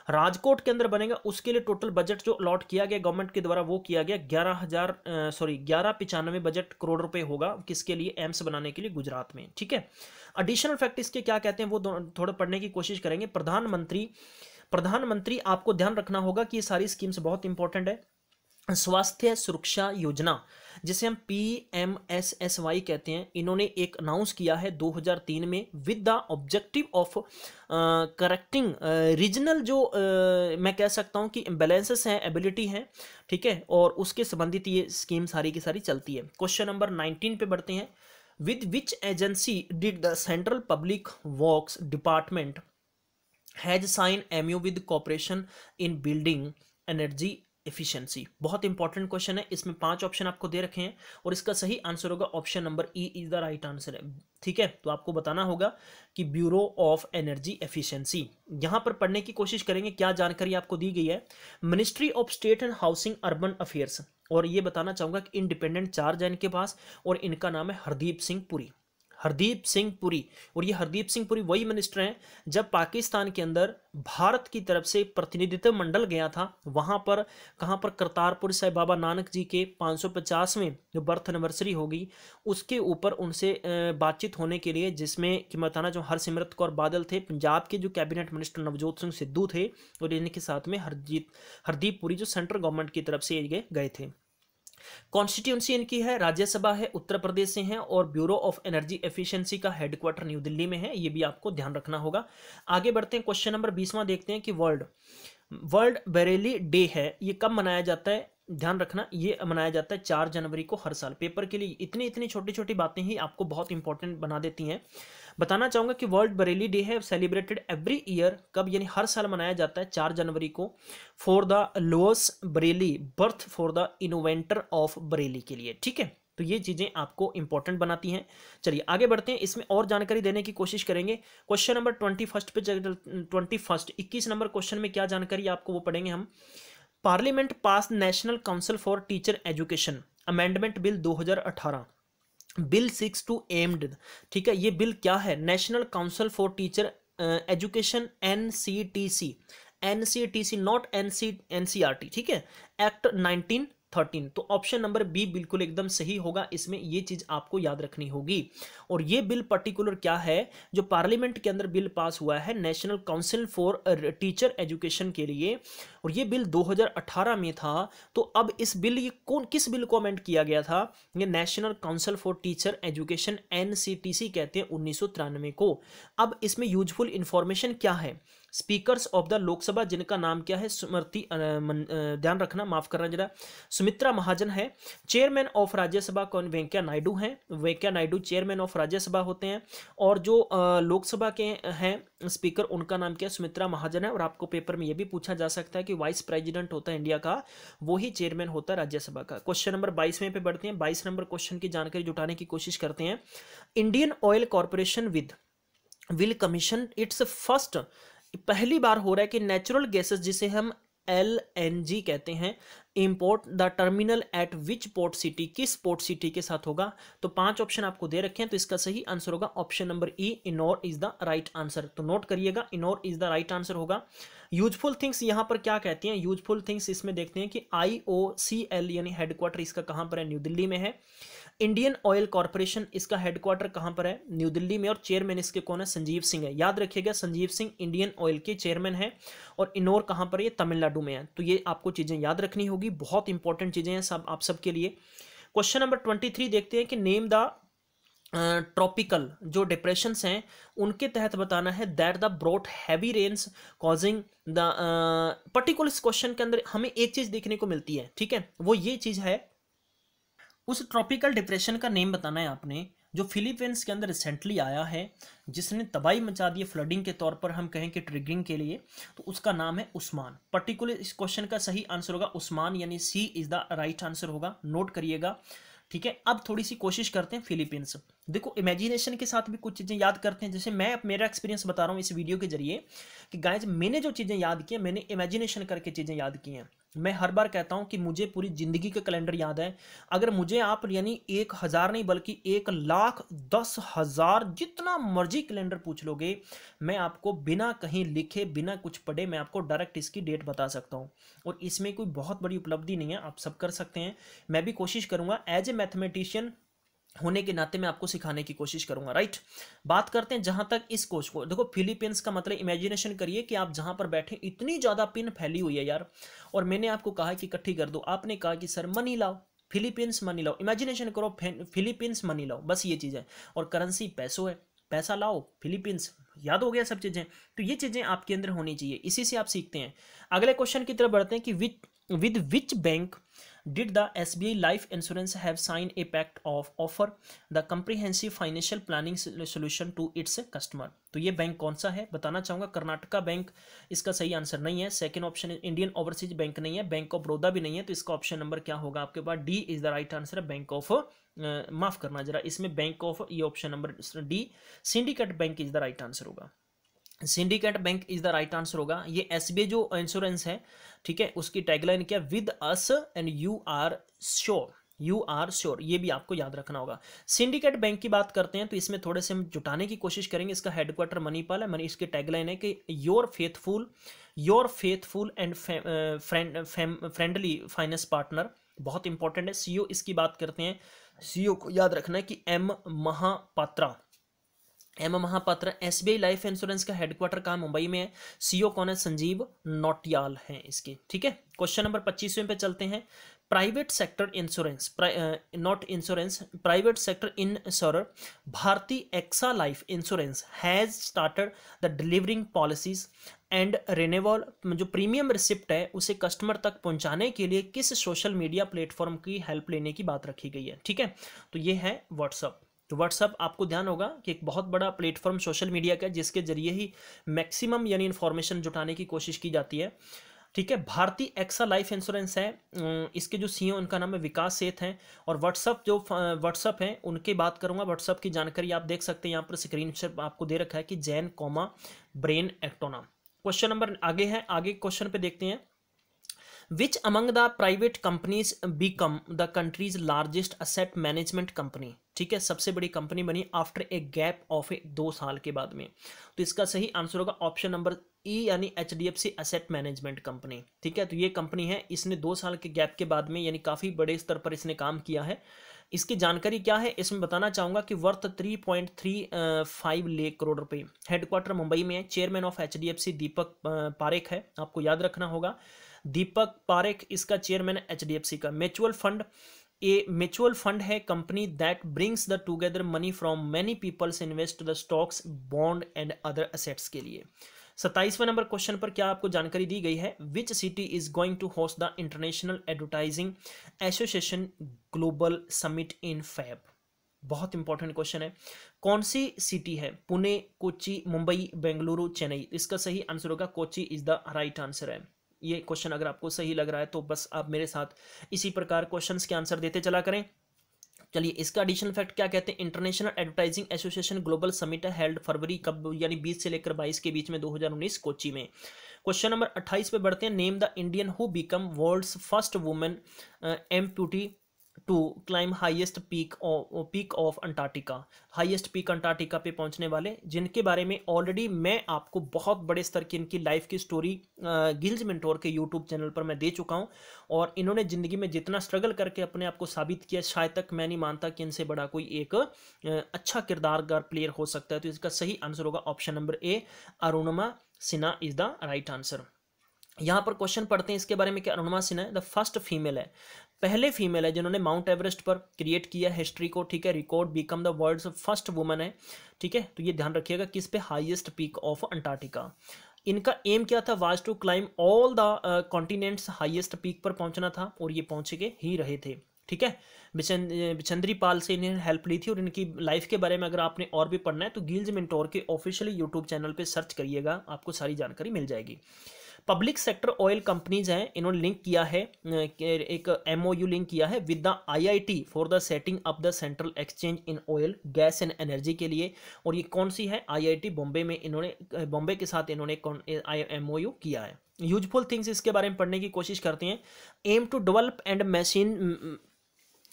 राजकोट के अंदर बनेगा, उसके लिए टोटल बजट जो अलॉट किया गया गवर्नमेंट के द्वारा वो किया गया 1195 बजट करोड़ रुपए होगा, किसके लिए, एम्स बनाने के लिए गुजरात में। ठीक है, एडिशनल फैक्ट इसके क्या कहते हैं वो थोड़ा पढ़ने की कोशिश करेंगे। प्रधानमंत्री आपको ध्यान रखना होगा कि ये सारी स्कीम्स बहुत इंपॉर्टेंट है। स्वास्थ्य सुरक्षा योजना, जिसे हम PMSSY कहते हैं, इन्होंने एक अनाउंस किया है 2003 में with the objective of correcting regional जो मैं कह सकता हूं कि इम्बैलेंसेस हैं, एबिलिटी हैं। ठीक है, और उसके संबंधित ये स्कीम सारी की सारी चलती है। क्वेश्चन नंबर 19 पे बढ़ते हैं। With which agency did the central public works department has sign MOU with corporation in building energy efficiency. बहुत इंपॉर्टेंट क्वेश्चन है, इसमें पांच ऑप्शन आपको दे रखे हैं और इसका सही आंसर होगा option number E is the right answer है। ठीक है, तो आपको बताना होगा कि ब्यूरो ऑफ एनर्जी एफिशिएंसी। यहां पर पढ़ने की कोशिश करेंगे क्या जानकारी आपको दी गई है। Ministry of state and housing urban affairs, और ये बताना चाहूंगा कि इंडिपेंडेंट चार्ज है इनके पास और इनका नाम है हरदीप सिंह पुरी। हरदीप सिंह पुरी, और ये हरदीप सिंह पुरी वही मिनिस्टर हैं जब पाकिस्तान के अंदर भारत की तरफ से प्रतिनिधित्व मंडल गया था, वहां पर कहां पर, करतारपुर साहिब बाबा नानक जी के 550वें जो बर्थ एनिवर्सरी होगी उसके ऊपर उनसे बातचीत होने के लिए, जिसमें कि बताना जो हरसिमरत कौर बादल थे, पंजाब के जो कैबिनेट मिनिस्टर नवजोत सिंह सिद्धू थे, और इनके साथ में हरदीप पुरी जो सेंट्रल गवर्नमेंट की तरफ से गए थे। कॉन्स्टिट्यूंसी इनकी है, राज्यसभा है, उत्तर प्रदेश से है, और ब्यूरो ऑफ एनर्जी एफिशिएंसी का हेडक्वार्टर न्यू दिल्ली में है। ये भी आपको ध्यान रखना होगा। आगे बढ़ते हैं, क्वेश्चन नंबर 20वां देखते हैं कि वर्ल्ड बरेली डे है, ये कब मनाया जाता है। ध्यान रखना, ये मनाया जाता है 4 जनवरी को हर साल। पेपर के लिए इतनी इतनी छोटी छोटी बातें ही आपको बहुत इंपॉर्टेंट बना देती हैं। बताना चाहूंगा कि वर्ल्ड बरेली डे है सेलिब्रेटेड एवरी ईयर, कब, यानी हर साल मनाया जाता है 4 जनवरी को, for the lowest Bareilly birth for the innovator of Bareilly के लिए। ठीक है, तो ये चीजें आपको इंपॉर्टेंट बनाती हैं। चलिए आगे बढ़ते हैं, इसमें और जानकारी देने की कोशिश करेंगे। क्वेश्चन नंबर 21 पे 21 नंबर क्वेश्चन में क्या जानकारी आपको वो पढ़ेंगे हम। Parliament pass national council for teacher education amendment bill 2018, bill 62 aimed. ठीक है, ये बिल क्या है, national council for teacher education, NCTC not NCERT। ठीक है, एक्ट 1913। तो ऑप्शन नंबर बी बिल्कुल एकदम सही होगा, इसमें ये चीज आपको याद रखनी होगी। और ये बिल पर्टिकुलर क्या है, जो पार्लियामेंट के अंदर बिल पास हुआ है national council for teacher education के लिए, और ये बिल 2018 में था। तो अब इस बिल, ये किस बिल को अमेंड किया गया था, ये national council for teacher education NCTC कहते हैं 1993 को। अब इसमें यूजफुल इंफॉर्मेशन क्या है, स्पीकर्स ऑफ द लोकसभा जिनका नाम क्या है, ध्यान रखना, माफ करना जरा, सुमित्रा महाजन है। चेयरमैन ऑफ राज्यसभा कौन, वेंकैया नायडू हैं, वेंकैया नायडू चेयरमैन ऑफ राज्यसभा होते हैं। और जो लोकसभा के हैं स्पीकर, उनका नाम क्या है, सुमित्रा महाजन है। और आपको पेपर में यह भी पूछा जा सकता है कि वाइस प्रेसिडेंट होता है इंडिया का, वही चेयरमैन होता है राज्यसभा का। क्वेश्चन नंबर 22वें पे बढ़ते हैं। 22 नंबर क्वेश्चन की जानकारी जुटाने की कोशिश करते हैं। Indian oil corporation will commission it's first, पहली बार हो रहा है कि नेचुरल गैसेस जिसे हम LNG कहते हैं, import the terminal eight which port city, किस पोर्ट सिटी के साथ होगा। तो 5 ऑप्शन आपको दे रखे हैं, तो इसका सही आंसर होगा option number E, इनोर is the right answer. तो नोट करिएगा, इनोर इज द राइट आंसर होगा। यूजफुल थिंग्स यहां पर क्या कहती हैं, यूजफुल थिंग्स इसमें देखते हैं कि IOCL यानी हेडक्वार्टर इसका कहां पर है, न्यू दिल्ली में है। इंडियन ऑयल कॉर्पोरेशन इसका हेडक्वार्टर कहां पर है, न्यू दिल्ली में, और चेयरमैन इसके कौन है, संजीव सिंह है। याद रखिएगा, संजीव सिंह इंडियन ऑयल के चेयरमैन है। और इनोर कहां पर है, तमिलनाडु में है। तो ये आपको चीजें याद रखनी होगी, बहुत इंपॉर्टेंट चीजें हैं सब आप सबके लिए। क्वेश्चन नंबर 23 देखते हैं कि नेम द ट्रॉपिकल जो डिप्रेशंस हैं उनके तहत बताना है that the brought heavy rains causing the particular. इस क्वेश्चन के अंदर हमें एक चीज देखने को मिलती है, ठीक है, वो ये चीज है, उस ट्रॉपिकल डिप्रेशन का नेम बताना है आपने जो फिलीपींस के अंदर रिसेंटली आया है, जिसने तबाही मचा दी फ्लडिंग के तौर पर हम कहें कि ट्रिगरिंग के लिए, तो उसका नाम है उस्मान। पर्टिकुलर इस क्वेश्चन का सही आंसर होगा उस्मान, यानी सी इज द राइट आंसर होगा, नोट करिएगा। ठीक है, अब थोड़ी सी कोशिश करते हैं फिलीपींस। देखो इमेजिनेशन के साथ भी कुछ चीज़ें याद करते हैं, जैसे मैं मेरा एक्सपीरियंस बता रहा हूँ इस वीडियो के जरिए कि गाइज मैंने जो चीज़ें याद की हैं मैंने इमेजिनेशन करके चीज़ें याद की हैं। मैं हर बार कहता हूं कि मुझे पूरी ज़िंदगी का कैलेंडर याद है। अगर मुझे आप यानी 1,000 नहीं बल्कि 1,10,000 जितना मर्जी कैलेंडर पूछ लोगे, मैं आपको बिना कहीं लिखे बिना कुछ पढ़े मैं आपको डायरेक्ट इसकी डेट बता सकता हूं। और इसमें कोई बहुत बड़ी उपलब्धि नहीं है, आप सब कर सकते हैं। मैं भी कोशिश करूंगा एज ए मैथमेटिशियन होने के नाते मैं आपको सिखाने की कोशिश करूंगा, राइट। बात करते हैं जहां तक इस कोर्स को, देखो फिलीपींस का मतलब इमेजिनेशन करिए कि आप जहां पर बैठे इतनी ज़्यादा पिन फैली हुई है यार, और मैंने आपको कहा कि इकट्ठी कर दो, आपने कहा कि सर मनी लाओ, फिलीपींस मनी लाओ, इमेजिनेशन करो फिलीपींस मनी लाओ, बस ये चीज़ है। और करेंसी पैसों है, पैसा लाओ फिलीपींस, याद हो गया सब चीज़ें। तो ये चीज़ें आपके अंदर होनी चाहिए, इसी से आप सीखते हैं। अगले क्वेश्चन की तरफ बढ़ते हैं कि with which bank did the SBI Life Insurance have signed a pact of offer the comprehensive financial planning solution to its customer। तो ये बैंक कौन सा है बताना चाहूंगा, कर्नाटका बैंक इसका सही आंसर नहीं है। Second option Indian overseas bank नहीं है, बैंक ऑफ बड़ौदा भी नहीं है, तो इसका ऑप्शन नंबर क्या होगा आपके पास, D is the right answer, bank of माफ करना जरा, इसमें बैंक ऑफ, ये option number D Syndicate Bank is the right answer होगा। Syndicate Bank is the right answer होगा। ये एसबीआई जो इंश्योरेंस है, ठीक है, उसकी टैगलाइन क्या, with us and you are sure, you are sure, ये भी आपको याद रखना होगा। सिंडिकेट बैंक की बात करते हैं तो इसमें थोड़े से हम जुटाने की कोशिश करेंगे। इसका हेडक्वार्टर मणिपाल है, मनी इसकी टैगलाइन है कि your faithful and friendly finance partner, बहुत इंपॉर्टेंट है। सीईओ इसकी बात करते हैं, सीईओ को याद रखना है कि M Mahapatra, M Mahapatra. SBI life insurance का हेडक्वार्टर कहाँ, मुंबई में है। सीईओ कौन है, संजीव नौटियाल है इसके, ठीक है। क्वेश्चन नंबर 25वें पे चलते हैं। Private sector insurance, not insurance, private sector insurer Bharti AXA life insurance has started the delivering policies and renewal, जो प्रीमियम रिसिप्ट है उसे कस्टमर तक पहुंचाने के लिए किस सोशल मीडिया प्लेटफॉर्म की हेल्प लेने की बात रखी गई है, ठीक है। तो ये है व्हाट्सअप। तो व्हाट्सअप आपको ध्यान होगा कि एक बहुत बड़ा प्लेटफॉर्म सोशल मीडिया का है जिसके जरिए ही मैक्सिमम यानी इन्फॉर्मेशन जुटाने की कोशिश की जाती है, ठीक है। भारतीय एक्सा लाइफ इंश्योरेंस है, इसके जो सीईओ उनका नाम है विकास सेठ हैं। और व्हाट्सअप जो व्हाट्सअप है उनकी बात करूंगा, व्हाट्सअप की जानकारी आप देख सकते हैं यहाँ पर स्क्रीन पर आपको दे रखा है कि जैन कॉमा ब्रेन एक्टोना। क्वेश्चन नंबर आगे है, आगे क्वेश्चन पे देखते हैं। Which among the private companies become the country's largest asset management company, ठीक है, सबसे बड़ी कंपनी बनी आफ्टर ए गैप ऑफ 2 साल के बाद में। तो इसका सही आंसर होगा ऑप्शन नंबर ई, यानी HDFC एसेट मैनेजमेंट कंपनी, ठीक है। तो ये कंपनी है, इसने 2 साल के गैप के बाद में यानी काफ़ी बड़े स्तर पर इसने काम किया है। इसकी जानकारी क्या है इसमें बताना चाहूँगा कि वर्थ 3.35 लाख करोड़ रुपए। हेडक्वार्टर मुंबई में है। Chairman of HDFC Deepak Parekh है, आपको याद रखना होगा, दीपक पारेख इसका चेयरमैन है HDFC का। Mutual fund, a mutual fund है company that brings the together money from many peoples invest the stocks bond and other assets के लिए। 27वें नंबर क्वेश्चन पर क्या आपको जानकारी दी गई है, which city is going to host the international advertising association global summit in Feb. बहुत इंपॉर्टेंट क्वेश्चन है, कौन सी सिटी है, पुणे, कोच्चि, मुंबई, बेंगलुरु, चेन्नई। इसका सही आंसर होगा Kochi is the right answer है। ये क्वेश्चन अगर आपको सही लग रहा है तो बस आप मेरे साथ इसी प्रकार क्वेश्चंस के आंसर देते चला करें। चलिए इसका एडिशनल फैक्ट क्या कहते हैं, international advertising association global summit है हेल्ड फरवरी कब, यानी 20 से लेकर 22 के बीच में 2019 कोच्चि में। क्वेश्चन नंबर 28 पे बढ़ते हैं। Name the Indian who become world's first women amputee to climb highest peak of Antarctica. Highest peak Antarctica पे पहुंचने वाले, जिनके बारे में ऑलरेडी मैं आपको बहुत बड़े स्तर की इनकी लाइफ की स्टोरी गिल्ज मेंटोर के यूट्यूब चैनल पर मैं दे चुका हूं। और इन्होंने ज़िंदगी में जितना स्ट्रगल करके अपने आप को साबित किया, शायद तक मैं नहीं मानता कि इनसे बड़ा कोई एक अच्छा किरदारगार प्लेयर हो सकता है। तो इसका सही आंसर होगा option number A, Arunima Sinha is the right answer. यहाँ पर क्वेश्चन पढ़ते हैं इसके बारे में कि Arunima Sinha the first female है पहले फीमेल है जिन्होंने माउंट एवरेस्ट पर क्रिएट किया हिस्ट्री को, ठीक है, record, become the world's first woman है, ठीक है। तो ये ध्यान रखिएगा, किस पे, हाईएस्ट पीक ऑफ अंटार्कटिका। इनका एम क्या था, was to climb all the continents, highest peak पर पहुंचना था, और ये पहुंच के ही रहे थे, ठीक है। बिचंद्री पाल से इन्हें हेल्प ली थी। और इनकी लाइफ के बारे में अगर आपने और भी पढ़ना है तो गिल्ज मेंटोर के ऑफिशियली यूट्यूब चैनल पे सर्च करिएगा, आपको सारी जानकारी मिल जाएगी। पब्लिक सेक्टर ऑयल कंपनीज हैं, इन्होंने लिंक किया है, एक MOU लिंक किया है with the IIT for the setting up the central exchange in oil, gas and energy के लिए। और ये कौन सी है, IIT बॉम्बे में, इन्होंने बॉम्बे के साथ इन्होंने MOU किया है। यूजफुल थिंग्स इसके बारे में पढ़ने की कोशिश करते हैं। Aim to develop and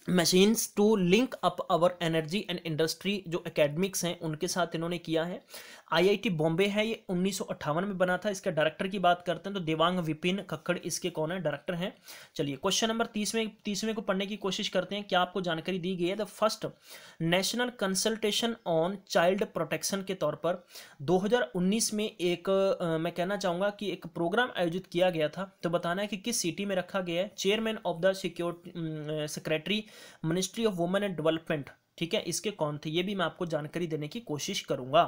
machines to link up our energy and industry, जो एकेडमिक्स हैं उनके साथ इन्होंने किया है। IIT बॉम्बे है, ये 1958 में बना था। इसका डायरेक्टर की बात करते हैं तो देवांग विपिन खक्खड़ इसके कौन है, डायरेक्टर हैं। चलिए क्वेश्चन नंबर 30वें को पढ़ने की कोशिश करते हैं। क्या आपको जानकारी दी गई है, the first national consultation on child protection के तौर पर 2019 में एक मैं कहना चाहूँगा कि एक प्रोग्राम आयोजित किया गया था। तो बताना है कि किस सिटी में रखा गया है। Chairman of the secretary ministry of women and development, ठीक है, इसके कौन थे, ये भी मैं आपको जानकारी देने की कोशिश करूंगा।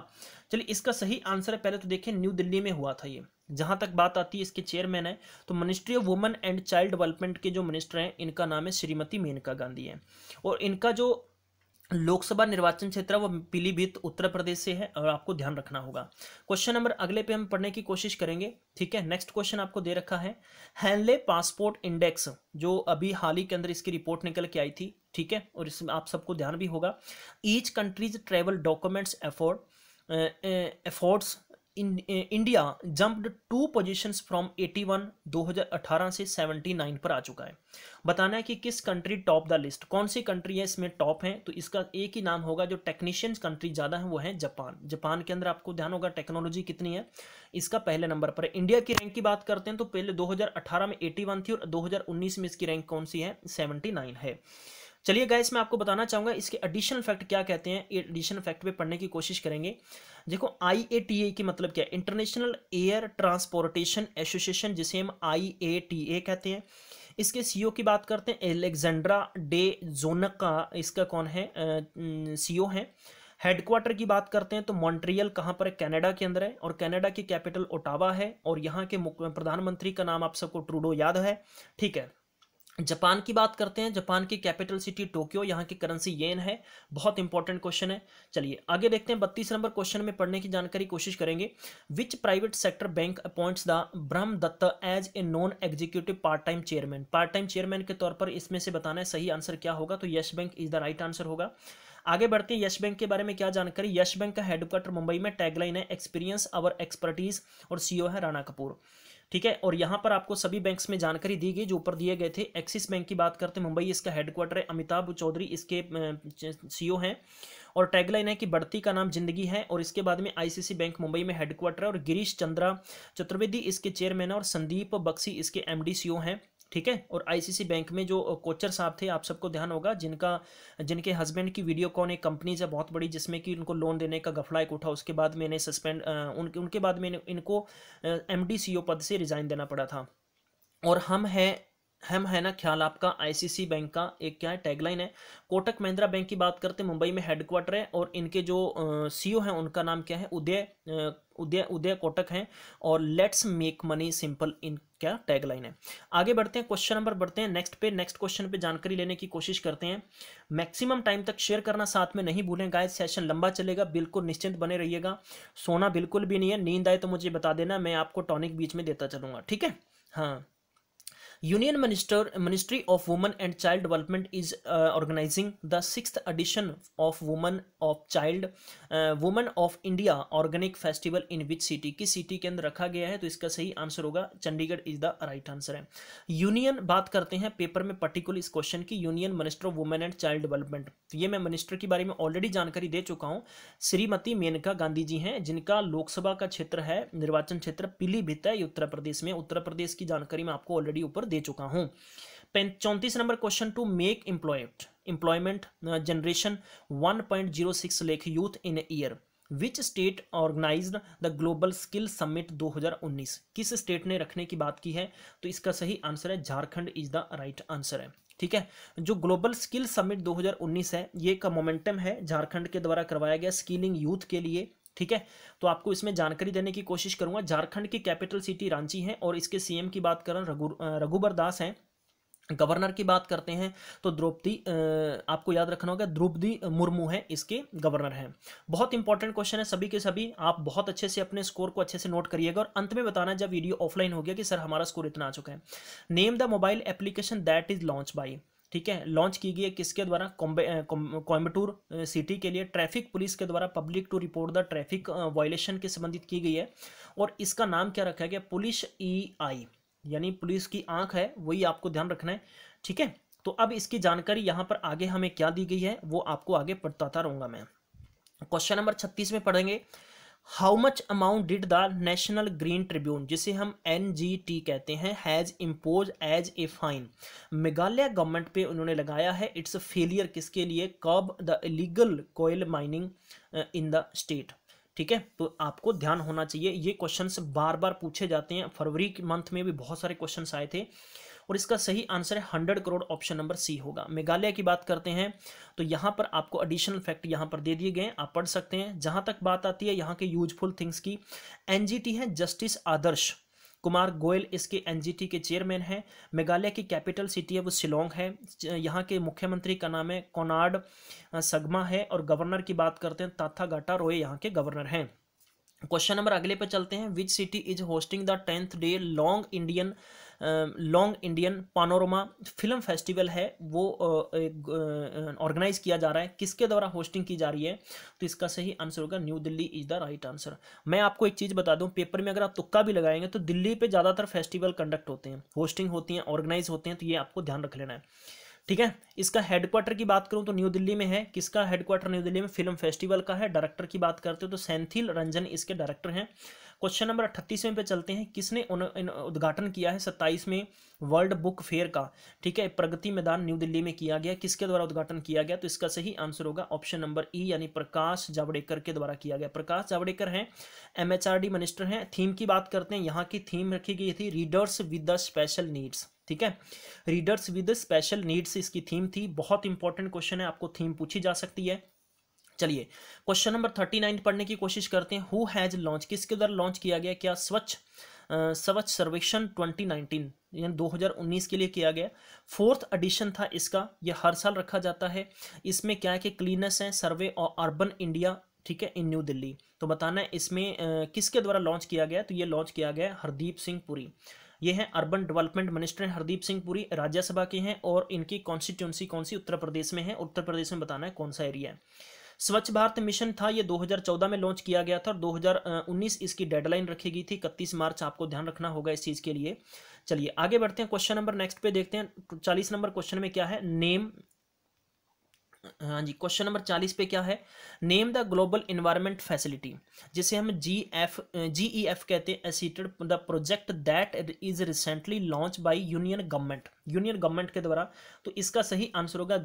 चलिए इसका सही आंसर है, पहले तो देखें न्यू दिल्ली में हुआ था ये। जहां तक बात आती है इसके चेयरमैन है तो ministry of women and child development के जो मिनिस्टर हैं इनका नाम है श्रीमती मेनका गांधी है। और इनका जो लोकसभा निर्वाचन क्षेत्र वो पीलीभीत उत्तर प्रदेश से है, और आपको ध्यान रखना होगा। क्वेश्चन नंबर अगले पे हम पढ़ने की कोशिश करेंगे, ठीक है। नेक्स्ट क्वेश्चन आपको दे रखा है हैनले पासपोर्ट इंडेक्स, जो अभी हाल ही के अंदर इसकी रिपोर्ट निकल के आई थी, ठीक है, और इसमें आप सबको ध्यान भी होगा। Each countries travel documents affords India jumped 2 positions from 81 2018 से 79 पर आ चुका है। बताना है कि किस कंट्री टॉप द लिस्ट, कौन सी कंट्री है इसमें टॉप है। तो इसका एक ही नाम होगा, जो टेक्नीशियंस कंट्री ज़्यादा है वो है जापान। जापान के अंदर आपको ध्यान होगा टेक्नोलॉजी कितनी है, इसका पहले नंबर पर है। इंडिया की रैंक की बात करते हैं तो पहले 2018 में 81 थी और 2019 में इसकी रैंक कौन सी है, 79 है। चलिए गाइस मैं आपको बताना चाहूँगा इसके एडिशनल फैक्ट क्या कहते हैं, एडिशनल फैक्ट पे पढ़ने की कोशिश करेंगे। देखो IATA की मतलब क्या है, इंटरनेशनल एयर ट्रांसपोर्टेशन एसोसिएशन, जिसे हम IATA कहते हैं। इसके CEO की बात करते हैं, एलेक्जेंड्रा डे जोनका इसका कौन है, CEO है। हेडक्वार्टर की बात करते हैं तो मॉन्ट्रियल कहाँ पर है, कनाडा के अंदर है, और कनाडा की कैपिटल ओटावा है, और यहाँ के प्रधानमंत्री का नाम आप सबको ट्रूडो याद है, ठीक है। जापान की बात करते हैं, जापान की कैपिटल सिटी टोक्यो, यहाँ की करेंसी येन है। बहुत इंपॉर्टेंट क्वेश्चन है। चलिए आगे देखते हैं, 32 नंबर क्वेश्चन में पढ़ने की जानकारी कोशिश करेंगे। Which private sector bank appoints the Brahm Dutt as a non executive part time chairman, part time chairman के तौर पर इसमें से बताना है सही आंसर क्या होगा। तो yes bank is the right answer होगा। आगे बढ़ते हैं, यस बैंक के बारे में क्या जानकारी। यस बैंक का हेडक्वार्टर मुंबई में, टैगलाइन है एक्सपीरियंस अवर एक्सपर्टीज, और CEO है राणा कपूर, ठीक है। और यहाँ पर आपको सभी बैंक्स में जानकारी दी गई जो ऊपर दिए गए थे। एक्सिस बैंक की बात करते हैं, मुंबई इसका हेडक्वार्टर है, अमिताभ चौधरी इसके CEO हैं, और टैगलाइन है कि बढ़ती का नाम जिंदगी है। और इसके बाद में ICC बैंक मुंबई में हेडक्वार्टर है, और गिरीश चंद्रा चतुर्वेदी इसके चेयरमैन है, और संदीप बख्शी इसके MD CEO हैं, ठीक है। और ICC बैंक में जो कोचर साहब थे आप सबको ध्यान होगा, जिनके हस्बैंड की वीडियोकॉन एक कंपनीज है बहुत बड़ी, जिसमें कि उनको लोन देने का घपला एक उठा, उसके बाद में इन्हें सस्पेंड उनके बाद में इनको MD CEO पद से रिजाइन देना पड़ा था। और हम है ना ख्याल आपका ICC बैंक का एक क्या है टैगलाइन है। कोटक महिंद्रा बैंक की बात करते हैं, मुंबई में हेडक्वार्टर है, और इनके जो CEO हैं उनका नाम क्या है, उदय कोटक हैं, और let's make money simple in क्या टैगलाइन है। आगे बढ़ते हैं, क्वेश्चन नंबर बढ़ते हैं नेक्स्ट क्वेश्चन पे जानकारी लेने की कोशिश करते हैं। मैक्सिमम टाइम तक शेयर करना साथ में नहीं भूलें गाइस, सेशन लंबा चलेगा, बिल्कुल निश्चिंत बने रहिएगा। सोना बिल्कुल भी नहीं है, नींद आए तो मुझे बता देना, मैं आपको टॉनिक बीच में देता चलूंगा, ठीक है। हाँ, union ministry of women and child development is organising the 6th edition of women of India organic festival in which city, किस सिटी के अंदर रखा गया है। तो इसका सही आंसर होगा Chandigarh is the right answer है। यूनियन बात करते हैं पेपर में पर्टिकुलर इस क्वेश्चन की, union minister of women and child development. ये मैं मिनिस्टर के बारे में ऑलरेडी जानकारी दे चुका हूँ, श्रीमती मेनका गांधी जी हैं, जिनका लोकसभा का क्षेत्र है, निर्वाचन क्षेत्र पीलीभीत है, उत्तर प्रदेश में। उत्तर प्रदेश की जानकारी मैं आपको ऑलरेडी ऊपर दे चुका हूं। 34 number question, to make employment generation 1.06 lakh youth in a year, which state organised the global skill summit 2019, किस स्टेट ने रखने की बात की है। तो इसका सही आंसर है Jharkhand is the right answer है। ठीक है। जो ग्लोबल स्किल समिट 2019 है, ये का मोमेंटम है, झारखंड के द्वारा करवाया गया स्किलिंग यूथ के लिए, ठीक है। तो आपको इसमें जानकारी देने की कोशिश करूंगा। झारखंड की कैपिटल सिटी रांची है और इसके सीएम की बात करें रघुबर दास हैं। गवर्नर की बात करते हैं तो द्रौपदी, आपको याद रखना होगा, द्रौपदी मुर्मू है इसके गवर्नर हैं। बहुत इंपॉर्टेंट क्वेश्चन है, सभी के सभी आप बहुत अच्छे से अपने स्कोर को अच्छे से नोट करिएगा और अंत में बताना जब वीडियो ऑफलाइन हो गया कि सर हमारा स्कोर इतना आ चुका है। Name the mobile application that is launch by, ठीक है, लॉन्च की गई है किसके द्वारा, कोयम्बटूर सिटी के लिए ट्रैफिक पुलिस के द्वारा public to report the traffic violation के संबंधित की गई है। और इसका नाम क्या रखा गया, पुलिस EI, यानी पुलिस की आंख है, वही आपको ध्यान रखना है, ठीक है। तो अब इसकी जानकारी यहाँ पर आगे हमें क्या दी गई है वो आपको आगे बताता रहूंगा मैं। क्वेश्चन नंबर 36 में पढ़ेंगे, how much amount did the national green tribune, जिसे हम NGT कहते हैं, has impose as a fine, Meghalaya government पे उन्होंने लगाया है इट्स फेलियर किसके लिए, curb the illegal coal mining in the state, ठीक है। तो आपको ध्यान होना चाहिए, ये क्वेश्चंस बार बार पूछे जाते हैं, फरवरी के मंथ में भी बहुत सारे क्वेश्चंस आए थे और इसका सही आंसर है 100 करोड़, ऑप्शन नंबर सी होगा। मेघालय की बात करते हैं तो यहाँ पर आपको एडिशनल फैक्ट यहाँ पर दे दिए गए, आप पढ़ सकते हैं। जहां तक बात आती है यहाँ के यूजफुल थिंग्स की, NGT है, जस्टिस आदर्श कुमार गोयल इसके NGT के चेयरमैन हैं। मेघालय की कैपिटल सिटी है वो शिलोंग है। यहाँ के मुख्यमंत्री का नाम है कोनार्ड सगमा है और गवर्नर की बात करते हैं ताथागाटा रॉय यहाँ के गवर्नर हैं। क्वेश्चन नंबर अगले पे चलते हैं, विच city is hosting the 10th day long Indian Panorama film festival है, वो ऑर्गेनाइज किया जा रहा है, किसके द्वारा होस्टिंग की जा रही है, तो इसका सही आंसर होगा new Delhi is the right answer. मैं आपको एक चीज़ बता दूं, पेपर में अगर आप तुक्का भी लगाएंगे तो दिल्ली पे ज़्यादातर फेस्टिवल कंडक्ट होते हैं, होस्टिंग होती हैं, ऑर्गेनाइज होते हैं, तो ये आपको ध्यान रख लेना है, ठीक है। इसका हेडक्वार्टर की बात करूं तो न्यू दिल्ली में है, किसका हेडक्वार्टर न्यू दिल्ली में, फिल्म फेस्टिवल का है। डायरेक्टर की बात करते हो तो सेंथिल रंजन इसके डायरेक्टर हैं। क्वेश्चन नंबर 38वें पे चलते हैं, किसने उद्घाटन किया है 27वें वर्ल्ड बुक फेयर का, ठीक है, प्रगति मैदान न्यू दिल्ली में किया गया, किसके द्वारा उद्घाटन किया गया, तो इसका सही आंसर होगा ऑप्शन नंबर E, यानी प्रकाश जावड़ेकर के द्वारा किया गया। प्रकाश जावड़ेकर हैं, MHRD मिनिस्टर हैं। थीम की बात करते हैं, यहाँ की थीम रखी गई थी readers with the special needs, ठीक है, रीडर्स विद स्पेशल नीड्स इसकी थीम थी। बहुत इंपॉर्टेंट क्वेश्चन है, आपको थीम पूछी जा सकती है। चलिए क्वेश्चन नंबर 39 पढ़ने की कोशिश करते हैं, हु हैज लॉन्च, किसके द्वारा लॉन्च किया गया, क्या स्वच्छ सर्वेक्षण 2019 यानी 2019 के लिए किया गया। 4th एडिशन था इसका, यह हर साल रखा जाता है। इसमें क्या है कि क्लीनेस है, सर्वे और अर्बन इंडिया, ठीक है, इन न्यू दिल्ली। तो बताना है इसमें किसके द्वारा लॉन्च किया गया, तो ये लॉन्च किया गया हरदीप सिंह पुरी, ये हैं अर्बन डेवलपमेंट मिनिस्टर हैं हरदीप सिंह पुरी, राज्यसभा के हैं और इनकी कॉन्स्टिट्यूंसी कौन सी, उत्तर प्रदेश में है। उत्तर प्रदेश में बताना है कौन सा एरिया है। स्वच्छ भारत मिशन था, ये 2014 में लॉन्च किया गया था और 2019 इसकी डेडलाइन रखी गई थी 31 मार्च, आपको ध्यान रखना होगा इस चीज़ के लिए। चलिए आगे बढ़ते हैं, क्वेश्चन नंबर नेक्स्ट पे देखते हैं। 40 नंबर क्वेश्चन में क्या है, नेम, हाँ जी, क्वेश्चन नंबर 40 पे क्या है, name the global environment facility, जिसे हम GEF कहते हैं, assisted the project that is recently launch by union government के द्वारा, तो इसका सही आंसर होगा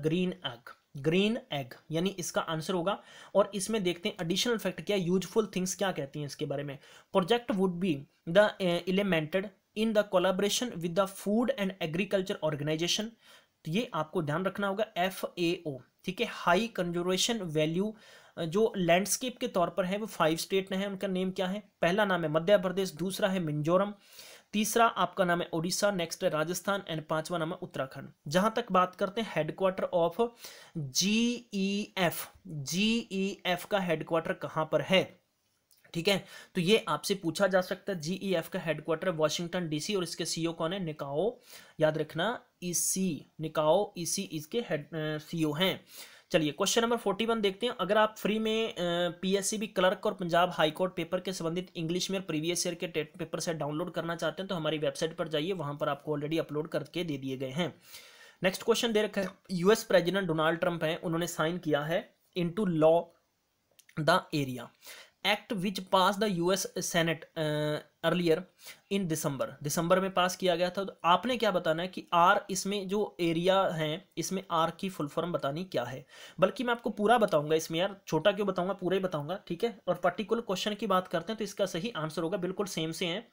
ग्रीन एग, यानी इसका आंसर होगा। और इसमें देखते हैं एडिशनल फैक्ट क्या, यूजफुल थिंग्स क्या कहती हैं इसके बारे में। Project would be the implemented in the collaboration with the food and agriculture organisation, तो ये आपको ध्यान रखना होगा, FAO, ठीक है। हाई कंजर्वेशन वैल्यू जो लैंडस्केप के तौर पर है वो 5 स्टेट है, उनका नेम क्या है, पहला नाम है मध्य प्रदेश, दूसरा है मिजोरम, तीसरा आपका नाम है उड़ीसा, नेक्स्ट है राजस्थान एंड पांचवा नाम है उत्तराखंड। जहां तक बात करते हैं हेडक्वार्टर ऑफ GEF का हेडक्वार्टर कहां पर है, ठीक है, तो ये आपसे पूछा जा सकता है। GEF का हेडक्वार्टर वाशिंगटन DC और इसके CEO कौन है, निकाओ, याद रखना निकाओ इसी इसके हेड CEO हैं। चलिए क्वेश्चन नंबर 41 देखते हैं। अगर आप फ्री में PSCB क्लर्क और पंजाब हाई कोर्ट पेपर के संबंधित इंग्लिश में और प्रीवियस ईयर के टेट पेपर से डाउनलोड करना चाहते हैं तो हमारी वेबसाइट पर जाइए, वहां पर आपको ऑलरेडी अपलोड करके दे दिए गए हैं। नेक्स्ट क्वेश्चन दे रखा है, US प्रेसिडेंट डोनाल्ड ट्रंप हैं, उन्होंने साइन किया है into law the area act which pass the US senate earlier in December में पास किया गया था। तो आपने क्या बताना है कि R इसमें जो एरिया है इसमें R की फुल फॉर्म बतानी क्या है, बल्कि मैं आपको पूरा बताऊंगा इसमें, यार छोटा क्यों बताऊंगा, पूरा ही बताऊंगा, ठीक है। और पर्टिकुलर क्वेश्चन की बात करते हैं तो इसका सही आंसर होगा, बिल्कुल सेम से है,